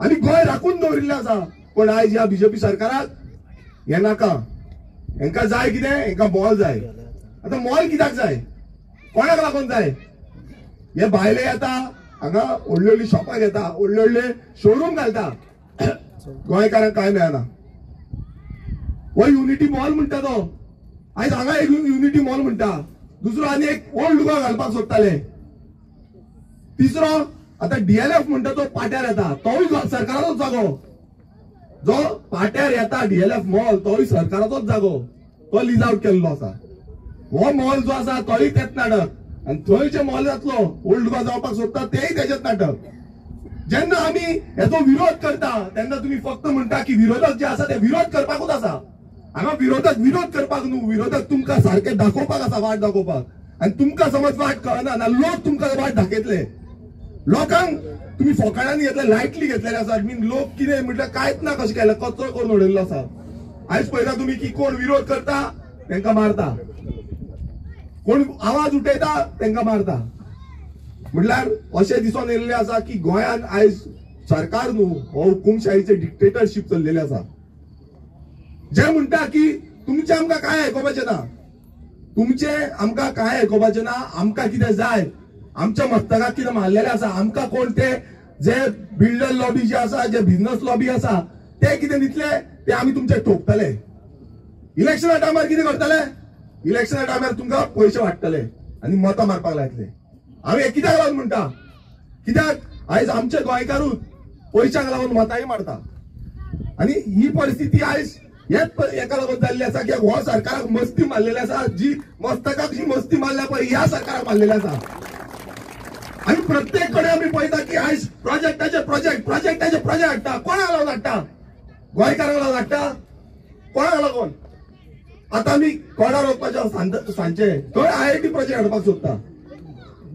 आनी गोंय राखून दवरिल्ले आसा. पण आयज ह्या बीजेपी सरकाराक हे नाका. हेंकां जाय कितें? हेंकां मॉल जाय. आतां मॉल कित्याक जाय? कोणाक लागून जाय? हे भायले येता हांगा व्हडली व्हडली शॉपां घेता, व्हडले व्हडले शोरूम घालता, गोंयकारांक कांय मेळना. हो युनिटी मॉल म्हणटा तो आयज हांगा एक युनिटी मॉल म्हणटा, दुसरो आनी एक ओल्ड लुगा घालपाक सोदताले, तिसरो आता डीएलएफ म्हणटा तो पाट्यार येता, तोय सरकाराचोच जागो, जो पाट्यार येता डीएलएफ मॉल तोय सरकाराचोच जागो, तो लीज आउट केल्लो आसा. हो मॉल जो आसा तोय तेच नाटक, आणि थंय जे मॉल जातलो ओल्ड लुगा जावपाक सोदता तेय तेजेच नाटक. जेन्ना आमी हेचो विरोध करता तेन्ना तुम्ही फक्त म्हणटा की विरोधक जे आसा ते विरोध करपाकूच आसा. हांगा विरोधक विरोध करपाक न्हू, विरोधक तुमकां सारखे दाखोवपाक आसा, वाट दाखोवपाक. आणि तुमकां समज वाट कळना ना लोक तुमकां वाट दाखयतले. लोकांक तुम्ही फोकाणांनी घेतले, लायटली घेतलेले आसा. लोक कितें म्हटल्यार कांयच ना कशें केलें, कचरो करून उडयल्लो आसा. आयज पळयता तुम्ही की कोण विरोध करता तांकां मारता, कोण आवाज उठयता तांकां मारता. म्हटल्यार अशें दिसून येयल्लें आसा की गोंयांत आयज सरकार न्हू हो हुकुमशाहीचे डिक्टेटरशीप चल्लेले आसा. जे म्हणटा की तुमचे आमकां काय आयकोपाचें ना, तुमचे आमकां काय आयकोपाचें ना, आमकां कितें जाय, आमच्या मस्तकाक कितें मारलेलें आसा, आमकां कोण ते जे बिल्डर लॉबी जे आसा, जे बिझनस लॉबी आसा ते कितें दितले ते आमी तुमचे ठोकतले. इलेक्शना टायमार कितें करतले, इलेक्शना टायमार तुमकां पयशे वाडटले आनी मतां मारपाक लायतले. हांव हे कित्याक लागून म्हणटा, कित्याक आयज आमचे गोंयकारूच पयशांक लागून मतांय मारता. आनी ही परिस्थिती आयज हेच एका लागून जाल्ली आसा की हो सरकाराक मस्ती मारलेली आसा, जी मस्तकाक जी मस्ती मारल्या पळय ह्या सरकाराक मारलेली आसा. आनी प्रत्येक कडेन आमी पळयता की आयज प्रोजेक्टाचे प्रोजेक्ट हाडटा. कोणाक लागून हाडटा, गोंयकारांक लागून हाडटा, कोणाक लागून. आता आमी कोडा रोखपाचे सांचे थंय आयआयटी प्रोजेक्ट हाडपाक सोदता.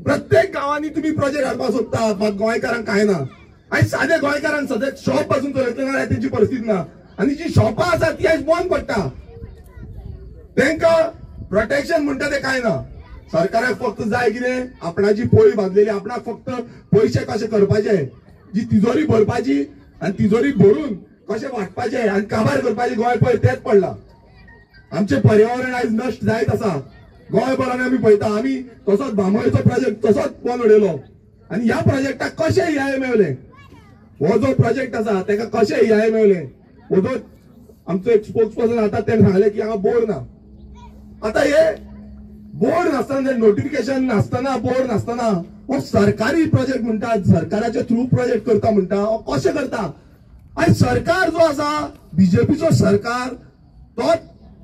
प्रत्येक गावांनी तुम्ही प्रोजेक्ट हाडपाक सोदता, गोंयकारांक काय ना. आयज सादे गोंयकारांक सद्या शॉप पासून चलयतले ना, तेंची परिस्थिती ना. आणि जी शॉपां आसा ती आयज बंद पडटा, तांकां प्रोटेक्शन म्हणटा ते काय ना. सरकाराक फक्त जाय कितें, आपणाची पोळी बांदलेली, आपणाक फक्त पयशे कशे करपाचे, जी तिजोरी भरपाची आनी तिजोरी भरून कशे वाटपाचे आनी काबार करपाचे. गोंय पळय तेच पडला. आमचे पर्यावरण आयज नश्ट जायत आसा. गोंयभरान आमी पळयता, आमी तसोच बांबोळेचो प्रोजेक्ट तसोच बंद उडयलो आनी ह्या प्रोजेक्टाक कशे ईआय मेळले. हो जो प्रोजेक्ट आसा ताका कशे ईआय मेळले. हो जो आमचो एक स्पोक्स पर्सन आता ते सांगले की हांगा बोर्ड ना. आता हे बोर्ड नासतना, नोटिफिकेशन नासतना, बोर्ड नासतना हो सरकारी प्रोजेक्ट म्हणटा, सरकाराच्या थ्रू प्रोजेक्ट करता म्हणटा, हो कशें करता. आनी सरकार जो आसा बीजेपीचो सरकार तोच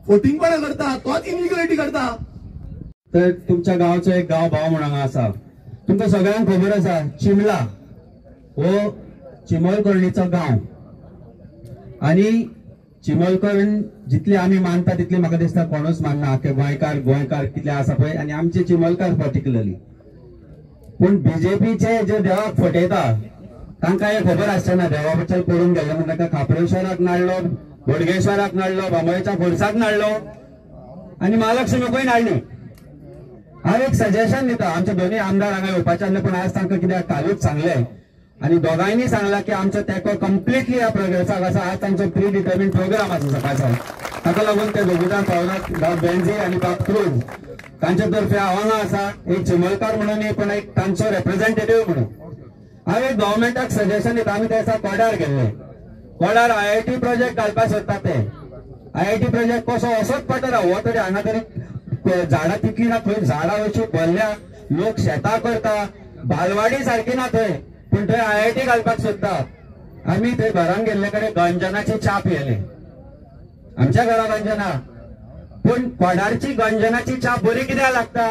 फोटिंगपणा करता, तोच इनलिगलिटी करता. तर तुमच्या गावचो एक गाव भाव म्हणून हांगा आसा. तुमकां सगळ्यांक खबर आसा चिमला हो चिमलकर्णीचो गांव. आणि चिमलकर्ण जितले आमी मानता तितले म्हाका दिसता कोणूच मानना, की गोंयकार कितले आसा पळय, आनी आमचे चिमलकार पर्टिक्युलरली. पूण बीजेपीचे जे देवाक फटयता तांकां हे खबर आसतना देवा बद्दल पडून गेल्ले म्हणून ताका खापरेश्वराक नाडलो, बोडगेश्वराक नाडलो, बांबोळेच्या फोर्साक नाडलो आनी महालक्ष्मीकूय नाडली. हांव एक सजेशन दिता, आमचे दोन्ही आमदार हांगा येवपाचे आसले पूण आज तांकां कित्याक कालूच सांगले आणि दोघांनी सांगला की आमचो तेको कम्प्लिटली ह्या प्रोग्रेसाक आसा. आज तांचो प्री डिटर्मिन्ड प्रोग्राम आसा सकाळचो, ताका लागून ते दोगूजांक पावनात. बाब बेंझी आणि बाब क्रूज तांच्या तर्फे हांव आसा, एक चिमलकार म्हणून पण एक तांचो रिप्रेझेंटेटिव्ह म्हणून. हांव एक गव्हर्मेंटाक सजेशन दिता. आमी त्या दिसा कोडार गेल्ले, कोडार आयआयटी प्रोजेक्ट घालपाक सोदता. ते आयआयटी प्रोजेक्ट कसो असोच पडटा. हो तरी हांगा तरी झाडां तितली ना, थंय झाडां अशी भरल्या, लोक शेतां करता, बालवाडी सारखी ना थंय, पूण थंय आयआयटी घालपाक सोदता. आमी थंय घरान गेल्ले कडेन गंजनाची च्या पियेले. आमच्या घरा गंजना, पूण कोडारची गंजनाची च्या बरी कित्याक लागता,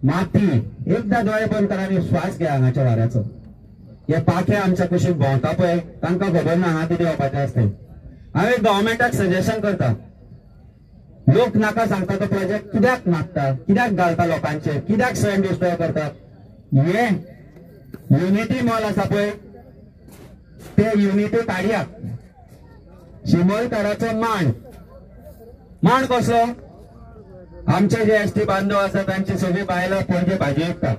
माती. एकदा दोळे बंद करा आनी श्वास घ्या हांगाच्या वाऱ्याचो. हे पाखे आमच्या कुशीक भोंवता पळय तांकां खबर ना हांगा कितें येवपाचें आसता. हांव एक गव्हर्मेंटाक सजेशन करता, लोक नाका सांगता तो प्रोजेक्ट कित्याक नाकता, कित्याक घालता लोकांचे, कित्याक सण डिस्ट्रॉय करतात. हे युनिटी मॉल आसा पळय ते युनिटी काडया. चिमलकाराचो मांड कसलो, आमचे जे एसटी बांधव आसा तांची सगळी बायलां पणजे भाजी विकतात.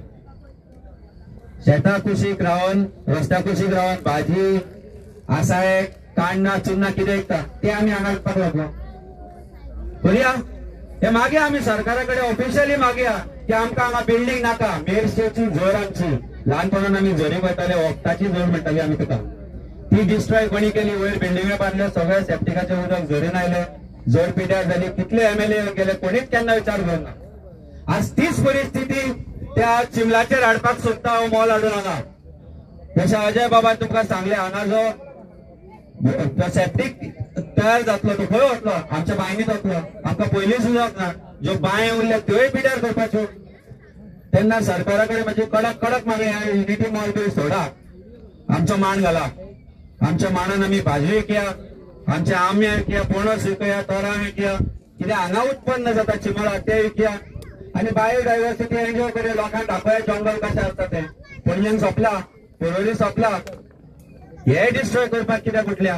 शेता कुशीक रावन, रस्त्या कुशीक रावन भाजी, आसाळे, काण्णां, चुन्नां कितें विकतात ते आमी हांगा विकपाक लागलो. बरया हे मागया आमी सरकारा कडेन ऑफिशियली मागया की आमकां हांगा बिल्डींग नाका. मेरशेची झर आमची ल्हानपणान आमी झरी वयताले, वखदाची झर म्हणटाली आमी तुका, ती डिस्ट्रॉय कोणी केली. वयर बिल्डिंगे बांदले, सगळे सेप्टिकाचे उदक झरीन आयले, जोड पिड्यार झाली, कितले MLA गेले, कोणीच केन्ना विचार करना. आज तीच परिस्थिती त्या चिमलाचेर हाडपाक सोदता हो मॉल हाडून हांगा. जशें अजय बाबा तुमकां सांगले, हांगा जो सेप्टीक तयार जातलो तो खंय वतलो? आमच्या बांयनीत वतलो. आमकां पयलीं सुजाक ना ज्यो बांय उरल्या त्योय पिड्यार करपाच्यो. तेन्ना सरकारा कडेन म्हणजे कडक कडक मागणी, युनिटी मॉल बी सोडा, आमचो मान घाला. आमच्या मानान आमी भाजयो विकया, आमचे आंबे विकया, पणस विकया, तोरां विकया, कितें हांगा उत्पन्न जाता चिमळा ते विकया आनी बायोडायवर्सिटी एन्जॉय करूया. लोकांक दाखोवया जंगल कशें आसता तें. पणजेन सोंपला, परवरी सोंपला, हे डिस्ट्रॉय करपाक कित्याक उठल्या?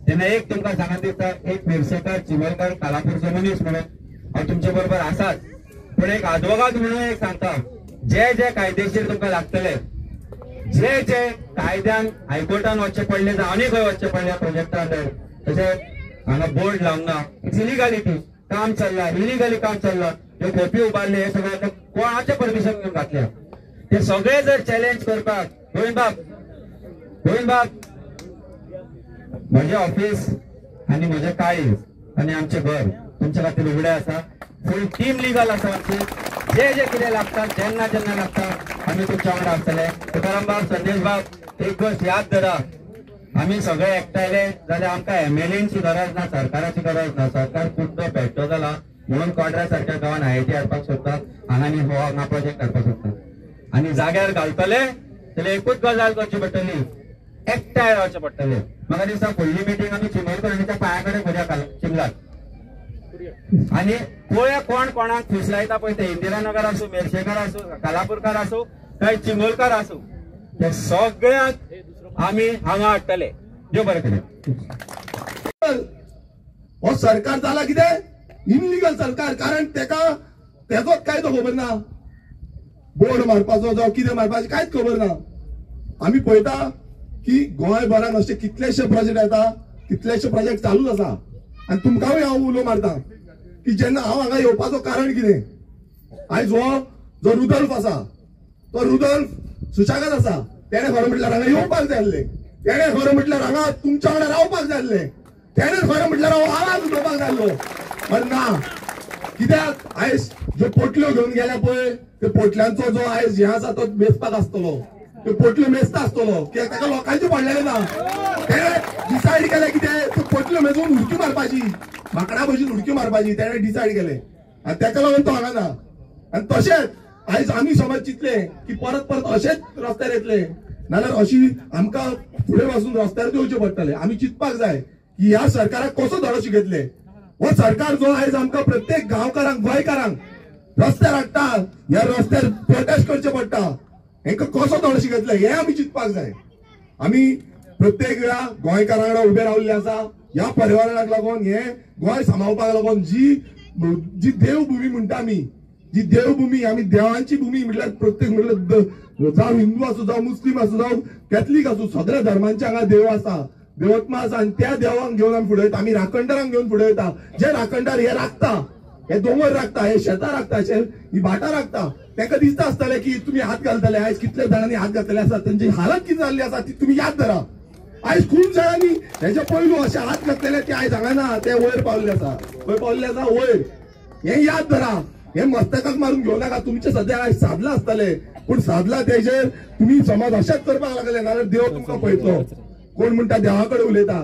तेन्ना एक तुमकां सांगत दिसता, एक मिरसेकार चिमलकार कालापूरचो मनीस म्हणून हांव तुमचे बरोबर आसाच, पण एक आदवोगाद म्हणून एक सांगता, जे जे कायदेशीर तुमकां लागतले, जे जे कायद्यान हायकोर्टान वचचें पडले जावं आनी खंय वचचें पडल्या प्रोजेक्टा अंडर, तशें हांगा बोर्ड लावंक ना, इट्स इलिगॅलिटी, काम चल्ला, इलिगली काम चल्ला, हे खोपी उबारले, हे सगळे कोणाचें परमिशन घेवन घातल्या, ते सगळे जर चॅलेंज करपाक, गोविंद बाब म्हजें ऑफिस आनी म्हजें काळीज आनी आमचें घर तुमचे खातीर उगडें आसा. फूल टीम लिगल आसा आमची. जे जे कितें लागता, जेन्ना जेन्ना लागता, आमी तुमच्या वांगडा आसतले. तुकाराम बाब, संदेश बाब, एक गोष्ट याद धरा, आमी सगळे एकठांयले जाल्यार आमकां MLAची गरज ना, सरकाराची गरज ना. सरकार कुड्डो पेट्टो जाला म्हणून कोड्रा सारक्या गांवांत IIT हाडपाक सोदतात, हांगा प्रोजेक्ट हाडपाक सोदतात. आनी जाग्यार घालतले जाल्यार एकूच गजाल करची पडटली, एकठांय रावचें पडटलें. म्हाका दिसता फुडली मिटींग आमी चिमलकरणीच्या पांया कडेन करुया चिमलाक. आणि पळया कोण कोणाक फुसलायता पळय ते, इंदिरानगर आसूं, मेरशेकार आसूं, कालापूरकार आसूं, काय चिमोलकार आसूं, ते सगळ्यांक आमी हांगा हाडटले. देव बरें करूं. हो सरकार जाला कितें? इनलिगल सरकार. कारण तेजोच कायदो खबर ना. बोर्ड मारपाचो जावं कितें मारपाचें कांयच खबर ना. आमी पळयता की गोंयभरान अशे कितलेशे प्रोजेक्ट येता, कितलेशे प्रोजेक्ट चालूच आसा. आणि तुमकांय हांव उलो मारता की जेन्ना हांव हांगा येवपाचो कारण कितें, आयज जो रुदल्फ आसा, तो रुदल्फ सुशागत आसा, तेणे खरें म्हटल्यार हांगा येवपाक जाय आसलें, तेणे खरें म्हटल्यार हांगा तुमच्या वांगडा रावपाक जाय आसलें, तेणे खरें म्हटल्यार हांव आवाज उठोवपाक जाय आसलो. पण ना, कित्याक आयज ज्यो पोटल्यो घेवन गेल्या पळय, ते पोटल्यांचो जो आयज हे आसा तो मेजपाक आसतलो, ते पोटल्यो मेजता आसतलो, कित्याक ताका लोकांचे पडलेले ना. तेणे डिसायड केलें कितें, तो पोटल्यो मेजून उडकी मारपाची, माकडा भशेन उडकी मारपाची, तेणे डिसायड केलें. आनी तेका लागून तो हांगा ना. आनी तशेंच आयज आमी समज चिंतले की परत परत अशेंच रस्त्यार येतले, नाल्यार अशी आमकां फुडें वचून रस्त्यार देंवचें पडटलें. आमी चिंतपाक जाय की ह्या सरकाराक कसो धडो शिकयतले. हो सरकार जो आयज आमकां प्रत्येक गांवकारांक, गोंयकारांक रस्त्यार हाडटा, ह्या रस्त्यार प्रोटेस्ट करचें पडटा, हेंकां कसो धडो शिकयतले हें आमी चिंतपाक जाय. आमी प्रत्येक वेळा गोंयकारां वांगडा उबे राविल्ले आसा. ह्या पर्यावरणाक लागून, हे गोंय सांबाळपाक लागून जी देवभूमी म्हणटा आमी, जी देवभूमी, आमी देवांची भूमी म्हटल्यार प्रत्येक म्हटल्यार जावं हिंदू आसूं, जावं मुस्लीम आसूं, जावं कॅथलीक आसूं, सगळ्या धर्मांचे हांगा देव आसा, देवत्मा आसा. आनी त्या देवांक घेवन आमी फुडें वयता. आमी राखणदारांक घेवन फुडें वयता. जे राखणदार हे राखता, हे दोंगर राखता, हे शेतां राखता, ही भाटां राखता, तांकां दिसता आसतलें की तुमी हात घालतले. आयज कितले जाणांनी हात घातले आसा, तांची हालत कितें जाल्ली आसा ती तुमी याद धरा. आयज खूब जाणांनी हेच्या पयलू अशे हात घातलेले ते आयज हांगा ना, ते वयर पावल्ले आसा. खंय पावल्ले आसा? वयर. हें याद धरा. हे मस्तकाक मारून घेवं नाका. तुमचे सद्या आयज सादला आसतले, पूण सादला तेजेर तुमी समज अशेंच करपाक लागले नाल्यार देव तुमकां पळयतलो. कोण म्हणटा देवा कडेन उलयता,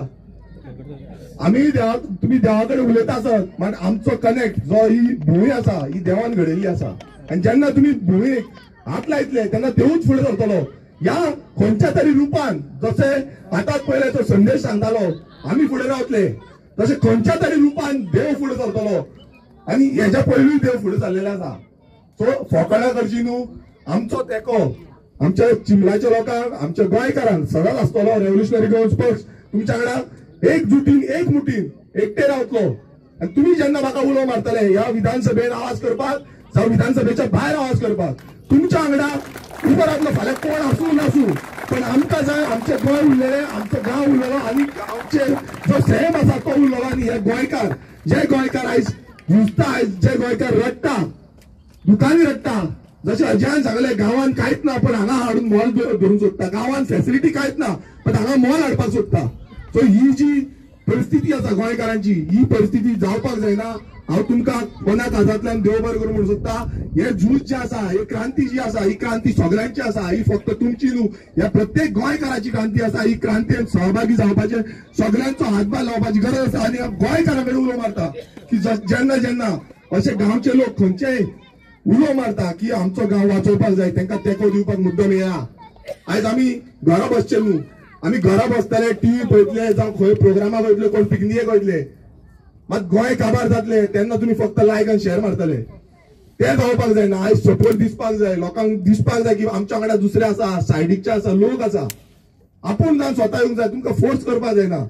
आमी तुमी देवा कडेन उलयता आसत, मात आमचो कनेक्ट जो ही भुंय आसा ही देवान घडयल्ली आसा. आनी जेन्ना तुमी भुंयेक हात लायतले तेन्ना देवूच फुडें सरतलो. ह्या खंयच्या तरी रुपान, जसे आतांच पयले तो संदेश सांगतालो आमी फुडें रावतले, तशें खंयच्या तरी रुपान देव फुडें सरतलो. आनी हेच्या पयलूय देव फुडें सरलेले आसा. सो फोकाणा करची न्हू. आमचो तेंको आमच्या चिमलाच्या लोकांक, आमच्या गोंयकारांक सदांच आसतलो. रेव्होल्युशनरी गोवन्स पक्ष तुमच्या वांगडा एकजुटीन, एकमुठीन एकटे रावतलो. आनी तुमी जेन्ना म्हाका उलो मारतले ह्या विधानसभेन आवाज करपाक, जावं विधानसभेच्या भायर आवाज करपाक, तुमच्या वांगडा उबो रावतलो. फाल्यां कोण आसूं नासूं, पण आमकां जाय आमचें गोंय उरलेलें, आमचो गांव उरलेलो, आनी गांवचे जो सेम आसा तो उरलेलो. आनी हे गोंयकार, जे गोंयकार आयज झुजता, आयज जे गोंयकार रडटा, दुकानी रडटा, जशें अजयान सांगलें गांवांत कांयच ना पण हांगा हाडून मॉल धरून सोदता. गांवांत फॅसिलिटी कांयच ना पण हांगा मॉल हाडपाक सोदता. सो ही जी परिस्थिती आसा गोंयकारांची, ही परिस्थिती जावपाक जायना. हांव तुमकां मनाक हातांतल्यान देव बरें करूं म्हणून सोदता. हे झूज जे आसा, ही क्रांती जी आसा, ही क्रांती सगळ्यांची आसा. ही फक्त तुमची न्हू, ह्या प्रत्येक गोंयकाराची क्रांती आसा. ही क्रांतीन सहभागी जावपाचे सगळ्यांचो हातभार लावपाची गरज आसा. आनी गोंयकारां कडेन उलो मारता की जेन्ना जेन्ना अशे गांवचे लोक खंयचेय उलो मारता की आमचो गांव वाचोवपाक जाय, तांकां तेंको दिवपाक मुद्दम येया. आयज आमी घरा बसचे न्हू, आमी घरा बसतले, टीव्ही पळयतले, जावं खंय प्रोग्रामाक वयतले, कोण पिकनिकेक वयतले, मात गोंय काबार जातले तेन्ना तुमी फक्त लायक आनी शेअर मारतले. ते जावपाक जायना. आयज सपोर्ट दिसपाक जाय, लोकांक दिसपाक जाय की आमच्या वांगडा दुसरे आसा, सायडीकचे आसा, लोक आसा. आपूण जावन स्वता येवंक जाय, तुमकां फोर्स करपाक जायना.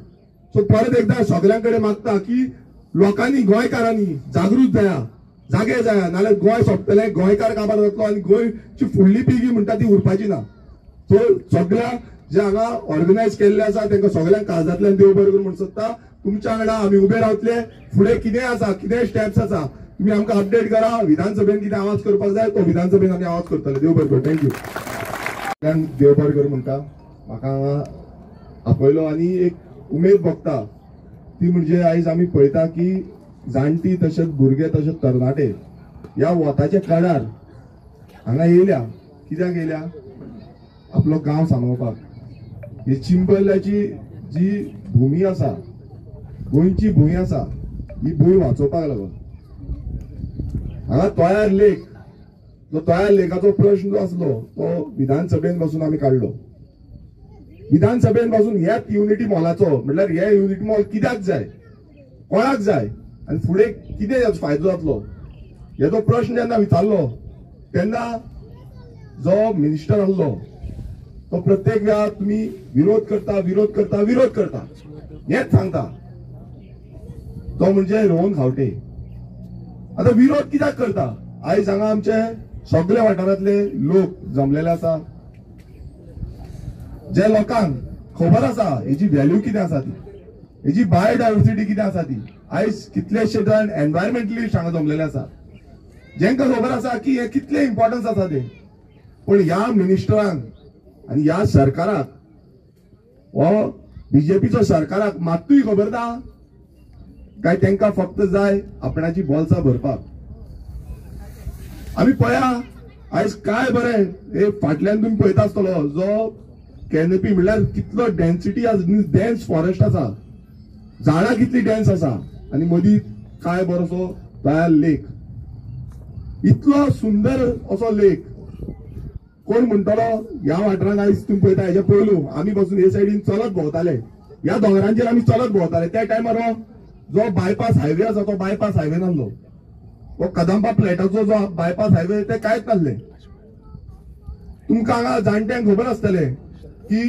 सो परत एकदा सगळ्यां कडेन मागता की लोकांनी, गोंयकारांनी जागृत जाया, जागे जाया, नाल्यार गोंय सोंपतले, गोंयकार काबार जातलो आनी गोंयची फुडली पिळगी म्हणटा ती उरपाची ना. सो सगळ्या जे हांगा ऑर्गनायज केल्ले आसा तांकां सगळ्यांक काळजांतल्यान देव बरें करूं म्हणून सोदता. तुमच्या वांगडा आमी उबे रावतले. फुडें कितें आसा, कितें स्टेप्स आसा, तुम्ही आमकां अपडेट करा. विधानसभेन कितें आवाज करपाक जाय तो विधानसभेन आमी आवाज करतले. देव बरें करूं. थँक्यू. देव बरें करूं म्हणटा. म्हाका हांगा आपयलो आनी एक उमेद भोगता ती म्हणजे आयज आमी पळयता की जाणटी तशेंच भुरगे तशेंच तरणाटे ह्या वताच्या काळार हांगा येयल्या. कित्याक येयल्या? आपलो गांव सांबाळपाक. ही चिंबल्याची जी भूमी आसा, गोंयची भूंय आसा, ही भूंय वाचोवपाक लागून हांगा तोयार लेक, जो तोयार लेकाचो प्रश्न जो आसलो तो विधानसभेन पासून आमी काडलो. विधानसभेन पासून ह्याच युनिटी मॉलाचो, म्हटल्यार हे युनिटी मॉल कित्याक जाय, कोणाक जाय आनी फुडें कितें फायदो जातलो हेचो प्रश्न जेन्ना विचारलो तेन्ना जो मिनिस्टर आसलो तो प्रत्येक वेळार तुम्ही विरोध करता, विरोध करता, विरोध करता हेच सांगता. तो म्हणजे रोहन खावटे. आता विरोध कित्याक करता? आयज हांगा आमचे सगळे वाठारांतले लोक जमलेले आसा. जे लोकांक खबर आसा हेची व्हॅल्यू कितें आसा ती, हेची बायोडायवर्सिटी कितें आसा ती. आयज कितलेशे जाण एनवायरमेंटलिस्ट हांगा जमलेले आसा जेंकां खबर आसा की हे कितले इम्पॉर्टन्स आसा ते. पण ह्या मिनिस्टरांक आनी ह्या सरकाराक, हो बीजेपीचो सरकाराक मात्तूय खबर ना काय तांकां फक्त जाय आपणाची बोल्सां भरपाक. आमी पळया आयज काय बरें हे फाटल्यान तुम्ही पळयता आसतलो जो कॅनोपी म्हळ्यार कितलो डेन्सिटी डेन्स फॉरेस्ट आसा, झाडां कितली डेन्स आसा आनी मदीं काय बरोसो तयार लेक. इतलो सुंदर असो लेक कोण म्हणटलो ह्या वाठारांत आयज तुम्ही पळयता हेच्या पयलू आमी पासून हे सायडीन चलत भोंवताले, ह्या दोंगरांचेर आमी चलत भोंवताले. त्या टायमार जो बायपास हायवे आसा तो बायपास हायवे नासलो. वो कदंबा फ्लॅटाचो जो बायपास हायवे ते कांयच नासले. तुमकां हांगा जाणट्यांक खबर आसतले की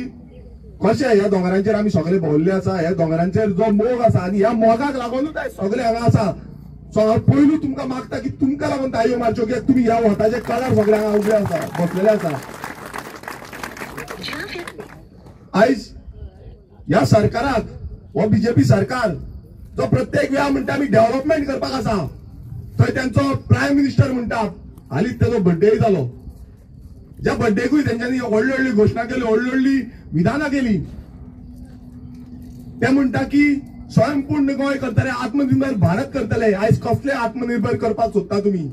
कशे ह्या दोंगरांचेर आमी सगळे भोंवल्ले आसा. ह्या दोंगरांचेर जो मोग आसा आनी ह्या मोगाक लागूनच सगळे हांगा आसा. सो हांव पयलू तुमकां मागता की तुमकां लागून ताळयो मारच्यो कित्याक तुमी ह्या वताच्या कळार सगळे हांगा उबे आसा, बसलेले आसा. आयज ह्या सरकाराक, हो बीजेपी सरकार जो प्रत्येक वेळा म्हणटा आमी डेव्हलपमेंट करपाक आसा, थंय त्यांचो प्रायम मिनिस्टर म्हणटा हालींच तेजो बर्थडे जालो. ज्या बर्थडेकूय तेंच्यांनी व्हडली व्हडली घोशणा केली, व्हडली व्हडली विधानां केली. ते म्हणटा की स्वयंपूर्ण गोंय करतले, आत्मनिर्भर भारत करतले. आयज कसले आत्मनिर्भर करपाक सोदता तुमी?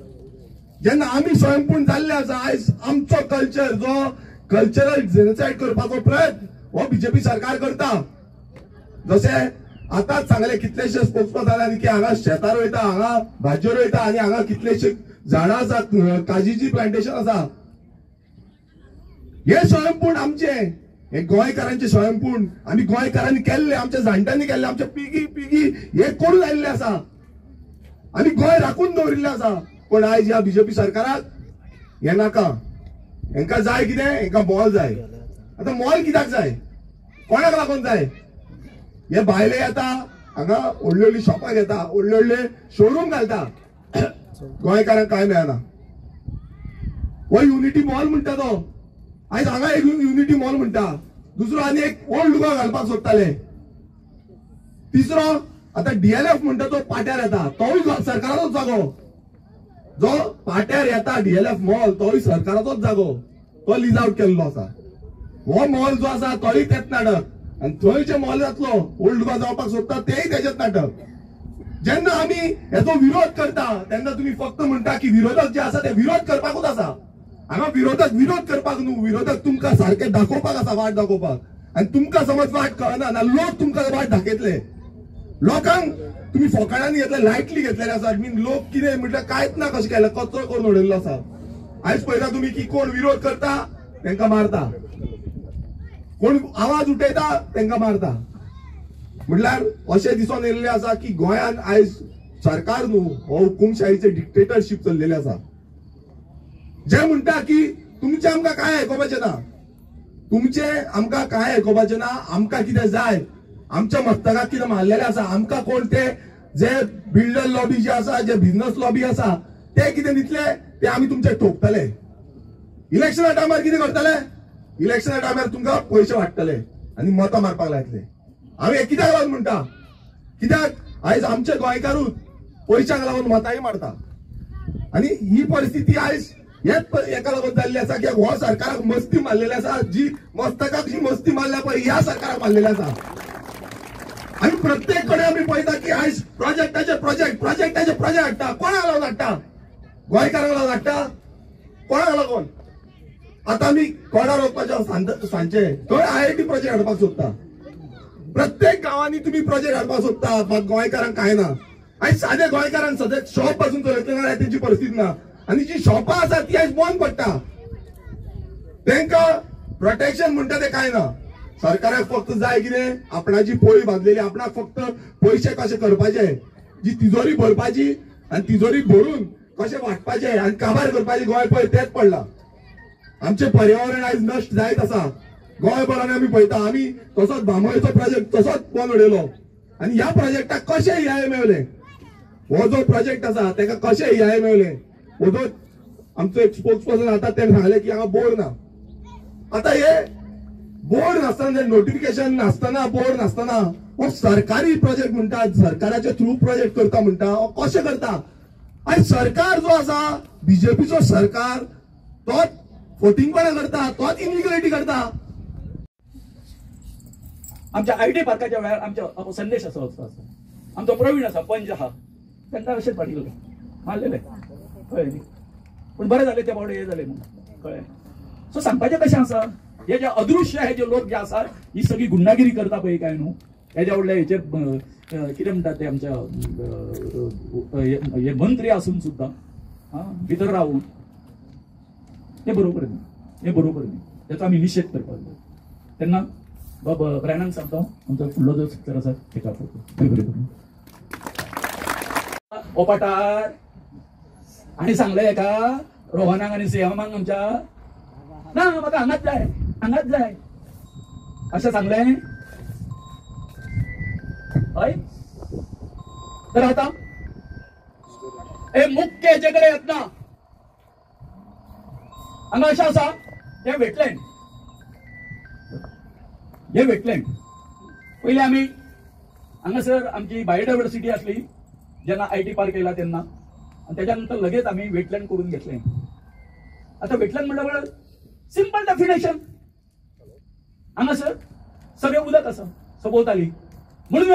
जेन्ना आमी स्वयंपूर्ण जाल्ले आसा, आयज आमचो कल्चर जो कल्चरल जेनोसायड करपाचो प्रयत्न हो बीजेपी सरकार करता. जसे आतांच सांगले कितलेशे स्पोक्सपर्सनांनी की हांगा शेतार वयता, हांगा भाजयो रोयता आनी हांगा कितलेशे झाडां आसात, काजीची प्लांटेशन आसा. हे स्वयंपूर्ण आमचे, हे गोंयकारांचे स्वयंपूर्ण आमी गोंयकारांनी केल्ले, आमच्या जाणट्यांनी केल्ले, आमच्या पिगी पिगी हे करून आयिल्ले आसा आनी गोंय राखून दवरिल्ले आसा. पण आयज ह्या बीजेपी सरकाराक हे नाका. हेंकां जाय कितें? हेंकां मॉल जाय. आतां मॉल कित्याक जाय? कोणाक लागून जाय? हे भायले येता हांगा व्हडली व्हडली शॉपां घेता, व्हडले व्हडले शोरूम घालता, गोंयकारांक कांय मेळना. हो युनिटी मॉल म्हणटा तो. आयज हांगा एक युनिटी मॉल म्हणटा, दुसरो आनी एक ओल्ड गोवा घालपाक सोदताले, तिसरो आता डीएलएफ म्हणटा तो पाट्यार येता, तोय सरकाराचोच जागो. जो पाट्यार येता डीएलएफ मॉल तोय सरकाराचोच जागो, तो लिज आउट केल्लो आसा. हो मॉल जो आसा तोय तेच नाटक. आणि थंय जे मॉल जातलो ओल्ड गोवा जावपाक सोदता तेय त्याच्यात नाटक. जेन्ना आम्ही याचो विरोध करता तेन्ना तुम्ही फक्त म्हणटा की विरोधक जे आसा ते विरोध करपाकूच आसा. हांगा विरोधक विरोध करपाक न्हू, विरोधक तुमकां सारखे दाखोवपाक आसा, वाट दाखोवपाक. आणि तुमकां समज वाट कळना ना लोक तुमकां वाट दाखयतले. लोकांक तुम्ही फोकाणांनी घेतले, लायटली घेतलेले आसा. लोक कितें म्हटल्यार कांयच ना कशें केलें, कचरो करून उडयल्लो आसा. आयज पळयता तुम्ही की कोण विरोध करता तांकां मारता, कोण आवाज उठयता तांकां मारता. म्हटल्यार अशें दिसून येयल्लें आसा की गोंयांत आयज सरकार न्हू हो हुकुमशाहीचे डिक्टेटरशीप चल्लेले आसा. जे म्हणटा की तुमचे आमकां काय आयकोपाचें ना, तुमचे आमकां काय आयकोपाचें ना, आमकां कितें जाय, आमच्या मस्तकाक कितें मारलेलें आसा, आमकां कोण ते जे बिल्डर लॉबी जे आसा, जे बिझनस लॉबी आसा ते कितें दितले ते आमी तुमचे ठोकतले. इलेक्शना टायमार कितें करतले, इलेक्शना टायमार तुमकां पयशे वाडटले आनी मतां मारपाक लायतले. हांवें कित्याक लागून म्हणटा, कित्याक आयज आमचे गोंयकारूच पयशांक लागून मतांय मारता. आनी ही परिस्थिती आयज हेच एका लागून जाल्ली आसा की हो सरकाराक मस्ती मारलेली आसा. जी मस्तकाक जी मस्ती मारल्या पळय ह्या सरकाराक मारलेली आसा. आनी प्रत्येक कडेन आमी पळयता की आयज प्रोजेक्टाचे प्रोजेक्ट हाडटा. कोणाक लागून हाडटा, गोंयकारांक लागून हाडटा, कोणाक लागून. आता आमी कोणाक वचपाचें सांचे थंय IIT प्रोजेक्ट हाडपाक सोदता. प्रत्येक गांवांनी तुम्ही प्रोजेक्ट हाडपाक सोदता, गोंयकारांक काय ना. आयज सादे गोंयकारांक सद्या शॉप पासून चलयतले ना, तेंची परिस्थिती ना. आनी जी शॉपां आसा ती आयज बंद पडटा. तांकां प्रोटेक्शन म्हणटा ते काय ना. सरकाराक फक्त जाय कितें आपणाची पोळी बांदलेली, आपणाक फक्त पयशे कशे करपाचे, जी तिजोरी भरपाची आनी तिजोरी भरून कशे वाटपाचे आनी काबार करपाचे गोंय पळय तेच पडला. आमचे पर्यावरण आयज नश्ट जायत आसा. गोंयभरांनी आमी पळयता, आमी तसोच बांबोळेचो प्रोजेक्ट तसोच बंद उडयलो आनी ह्या प्रोजेक्टाक कशे EIA मेळले. हो जो प्रोजेक्ट आसा ताका कशे EIA मेळले. हो जो आमचो एक स्पोक्स पर्सन आता ते सांगले की हांगा बोर्ड ना. आता हे बोर्ड नासतना, नोटिफिकेशन नासतना, बोर्ड नासतना हो सरकारी प्रोजेक्ट म्हणटा, सरकाराच्या थ्रू प्रोजेक्ट करता म्हणटा, हो कशें करता. आयज सरकार जो आसा बीजेपीचो सरकार तोच फोटिंगपणां करता, तोच इनलिगलिटी करता. आमच्या IT पार्काच्या वेळार आमच्या संदेश असो आसा, आमचो प्रवीण आसा, पंच आहा, तांकां अशेंच पाडिल्ले मारलेले कळ्ळें न्ही. पूण बरें जालें ते बावडे हे जाले म्हणून कळ्ळें. सो सांगपाचें कशें आसा, हे जे अदृश्य हे जे लोक जे आसा ही सगळी गुंडागिरी करता पळय काय न्हू, हेज्या व्हडल्या हेचेर कितें म्हणटात ते आमच्या हे मंत्री आसून सुद्दां भितर रावून हे बरोबर न्ही, हे बरोबर न्ही. त्याचा आमी निशेध करपाक जाय. तेन्ना बाबा ब्रायनाक सांगता आमचो फुडलो जो स्पिकर आसा तेका ओपाटार आनी सांगले एका रोहनाक आनी सियामाक आमच्या ना म्हाका हांगाच जाय, हांगाच जाय अशें सांगलें. हय तर आता हे मुख्य हेचे कडेन येतना हांगा अशें आसा हे वेटलँड, हे वेटलँड. पयलीं आमी हांगासर आमची बायोडायवर्सिटी आसली जेन्ना IT पार्क येयला तेन्ना, आनी तेच्या नंतर लगेच आमी वेटलँड करून घेतलें. आता वेटलँड म्हणल्यार सिंपल डेफिनेशन, हांगासर सगळें उदक आसा सभोवताली म्हणून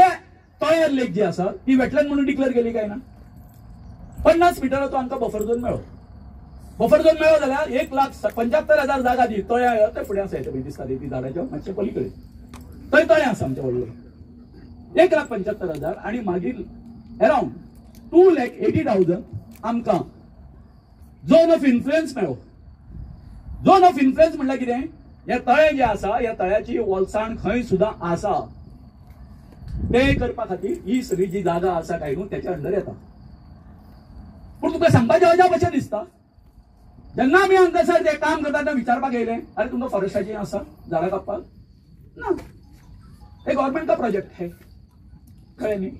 तळ्यार लेक जी आसा ती वेटलँड म्हणून डिक्लेअर केली काय ना. 50 मिटराचो आमकां बफर झोन मेळ्ळो. बफर झोन मेळ्ळो जाल्यार 1,75,000 जागा दी तळ्या ते फुडें आसा पळय दिसता ती झाडाच्या मातशे पलीकडे थंय तळें आसा आमचें व्हडलें 1,75,000 आनी मागीर अरावंड 2,80,000 आमकां झोन ऑफ इन्फ्लुएन्स मेळ्ळो. झोन ऑफ इन्फ्लुएन्स म्हणल्यार कितें, हे तळें जे आसा ह्या तळ्याची वळसाण खंय सुद्दां आसा ते करपा खातीर ही सगळी जी जागा आसा काय न्हू त्याच्या अंडर येता. पूण तुका सांगपाचें अजाप अशें दिसता जेन्ना आमी हांगासर ते काम करता तेन्ना विचारपाक येयलें अरे तुमकां फॉरेस्टाचें आसा झाडां कापपाक ना, हे गव्हर्मेंट का प्रोजेक्ट है कळ्ळें न्ही.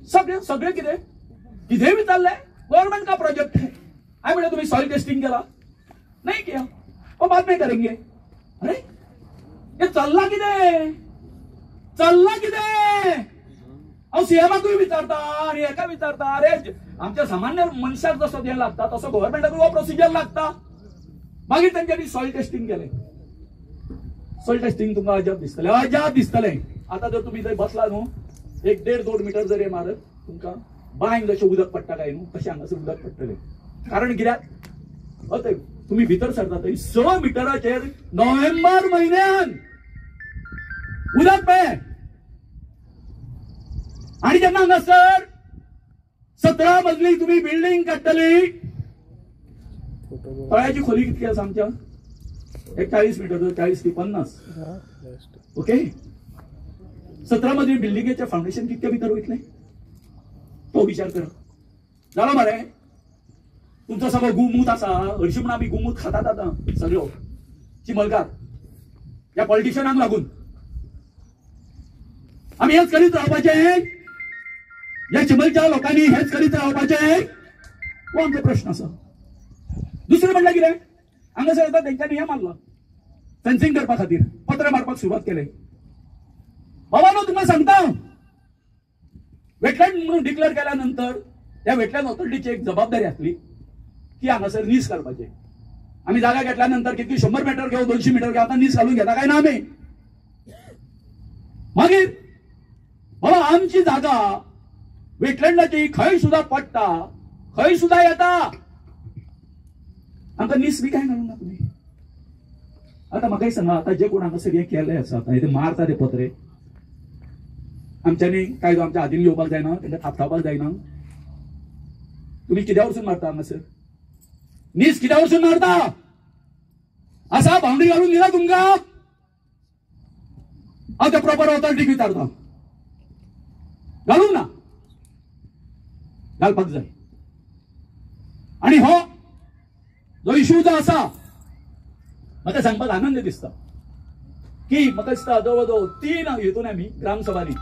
सगळे कितें कितें विचारलें गवर्नमेंट का प्रोजेक्ट है. हांवें म्हणलें तुम्ही सॉइल टेस्टिंग केला नहीं किया, वो बाद में करेंगे. अरे ये चल्ला कितें हांव सीएमाकूय विचारता आनी हेका विचारता. अरे आमच्या सामान्य मनशाक जसो हें लागता तसो गव्हर्मेंटाकूय हो प्रोसिजर लागता. मागीर तेंच्यांनी सॉइल टेस्टिंग केलें. सॉइल टेस्टिंग तुमकां अजाप दिसतलें आता जर तुम्ही थंय बसला न्हू 1.5-2 मीटर जर हे मारत तुमकां बांयक जशें उदक पडटा काय न्हू तशें हांगासर उदक पडटलें कारण कित्याक थंय तुम्ही भितर सरता थंय 6 मिटराचेर नोव्हेंबर म्हयन्यान उदक पळय आणि जेन्ना हांगासर 17 मजली तुम्ही बिल्डिंग काडटली तळ्याची खोली कितकी आसा आमच्या 40 मीटर 40 ते 50 ओके 17 मजली बिल्डिंगेचे फाउंडेशन कितके भितर वयतले तो विचार करा जालो मरे तुमचो सगळो गुमूत आसा हरशीं म्हणून आमी गुमूत खातात आतां सगळ्यो चिमलकार ह्या पॉलिटिशियनांक लागून आमी हेच करीत रावपाचें या चिमलच्या लोकांनी हेच करीत रावपाचें हो आमचो प्रश्न आसा दुसरें म्हणल्यार कितें हांगासर आतां तेंच्यांनी हें मारलां फेन्सिंग करपा खातीर पत्र मारपाक सुरवात केले बाबा न्हू तुमकां सांगता वेटलँड म्हणून डिक्लेअर केल्या नंतर त्या वेटलँड ऑथॉरिटीची एक जबाबदारी आसली की हांगासर नीस काडपाचें आमी जागा घेतल्या नंतर कितली 100 मीटर घेवं 200 मीटर घेवं आतां नीस घालून घेता काय ना आमी मागीर बाबा आमची जागा वेटलँडाची खंय सुद्धा पडटा खंय सुद्धा येता आमकां नीस बी काय घालूंक ना तुमी आता म्हाका सांगा आता जे कोण हांगासर हे केले आसा आता हे मारता ते पत्रे आमच्यांनी कायदो आमच्या हातीन घेवपाक जायना तेंकां थापथावपाक जायना तुम्ही कित्या वरसून मारता हांगासर नीस कित्या वरसून मारता असा बाउंड्री घालून दिला तुमकां हांव त्या प्रॉपर ऑथॉरिटीक विचारता घालूंक ना घालपाक जाय आणि हो जो इश्यू जो आसा म्हाका सांगपाक आनंद दिसता की म्हाका दिसता जवळ जवळ 3 हेतून आमी ग्रामसभांनी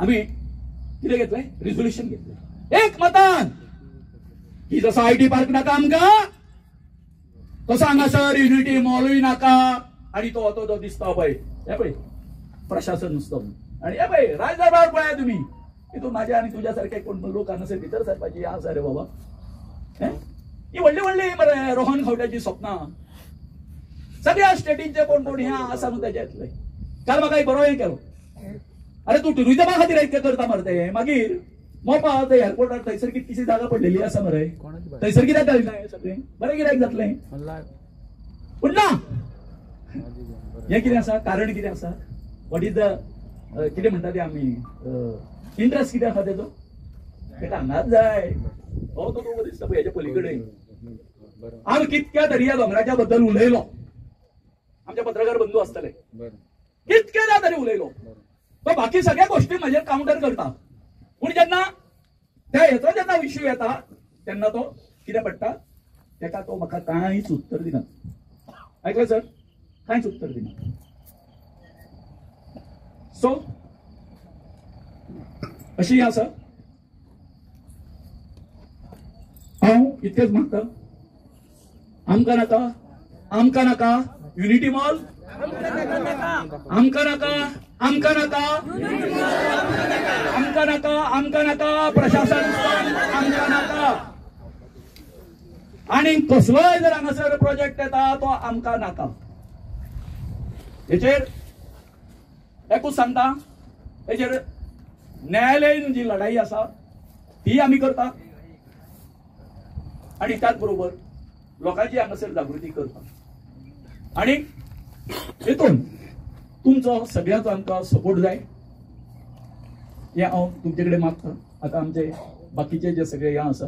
आमी कितें घेतलें रिझोल्युशन घेतलें एक मतान की जसो आयटी पार्क नाका आमकां तसो हांगासर युनिटी मॉलूय नाका आणि तो जो दिसता पळय हे पळय प्रशासन नुसतो आणि हे पळय राजदरबार पळया तुमी हितून माझ्या आणि तुझ्या सारखे कोण लोक हांगासर भितर सरपाची आसा रे बाबा ही व्हडली व्हडली मरे रोहन खंवट्याची स्वप्नां सगळ्या स्टेटींचे कोण हे आसा न्हू तेच्यातले काल म्हाका एक बरो हे केलो अरे तू टुरिजमा खातीर इतकें करता मरे ते मागीर मोपा ते एअरपोर्टार थंयसर कितकीशी जागा पडलेली आसा मरे थंयसर कित्याक घालना हें सगळें बरें कित्याक जातलें पूण ना हें कितें आसा कारण कितें आसा वॉट इज द कितें म्हणटा ते आमी इंट्रस्ट कितें आसा तेजो तेका हांगाच जाय हो तो तुका दिसता पळय हेच्या पलीकडे हांव कितक्या तरी ह्या दोंगराच्या बद्दल उलयलो आमचे पत्रकार बंधू आसतले कितकेदा तरी उलयलो तो बाकी सगळ्या गोष्टी म्हजेर काउंटर करता पूण जेन्ना त्या हेचो जेन्ना इश्यू येता तेन्ना तो कितें पडटा तेका तो म्हाका कांयच उत्तर दिना आयकलें सर कांयच उत्तर दिना सो अशी आसा हांव इतकेंच मागता आमकां नाका युनिटी मॉल आमकां नाका प्रशासन आमकां नाका आणि कसलोय जर हांगासर प्रोजेक्ट येता तो आमकां नाका हेचेर एकूच सांगता हेचेर न्यायालयीन जी लढाई आसा ती आमी करता आणि त्याच बरोबर लोकांची हांगासर जागृती करता आणि हेतून तुमचो सगळ्यांचो आमकां सपोर्ट जाय हे हांव तुमचे कडेन मागता आता आमचे बाकीचे जे सगळे हे आसा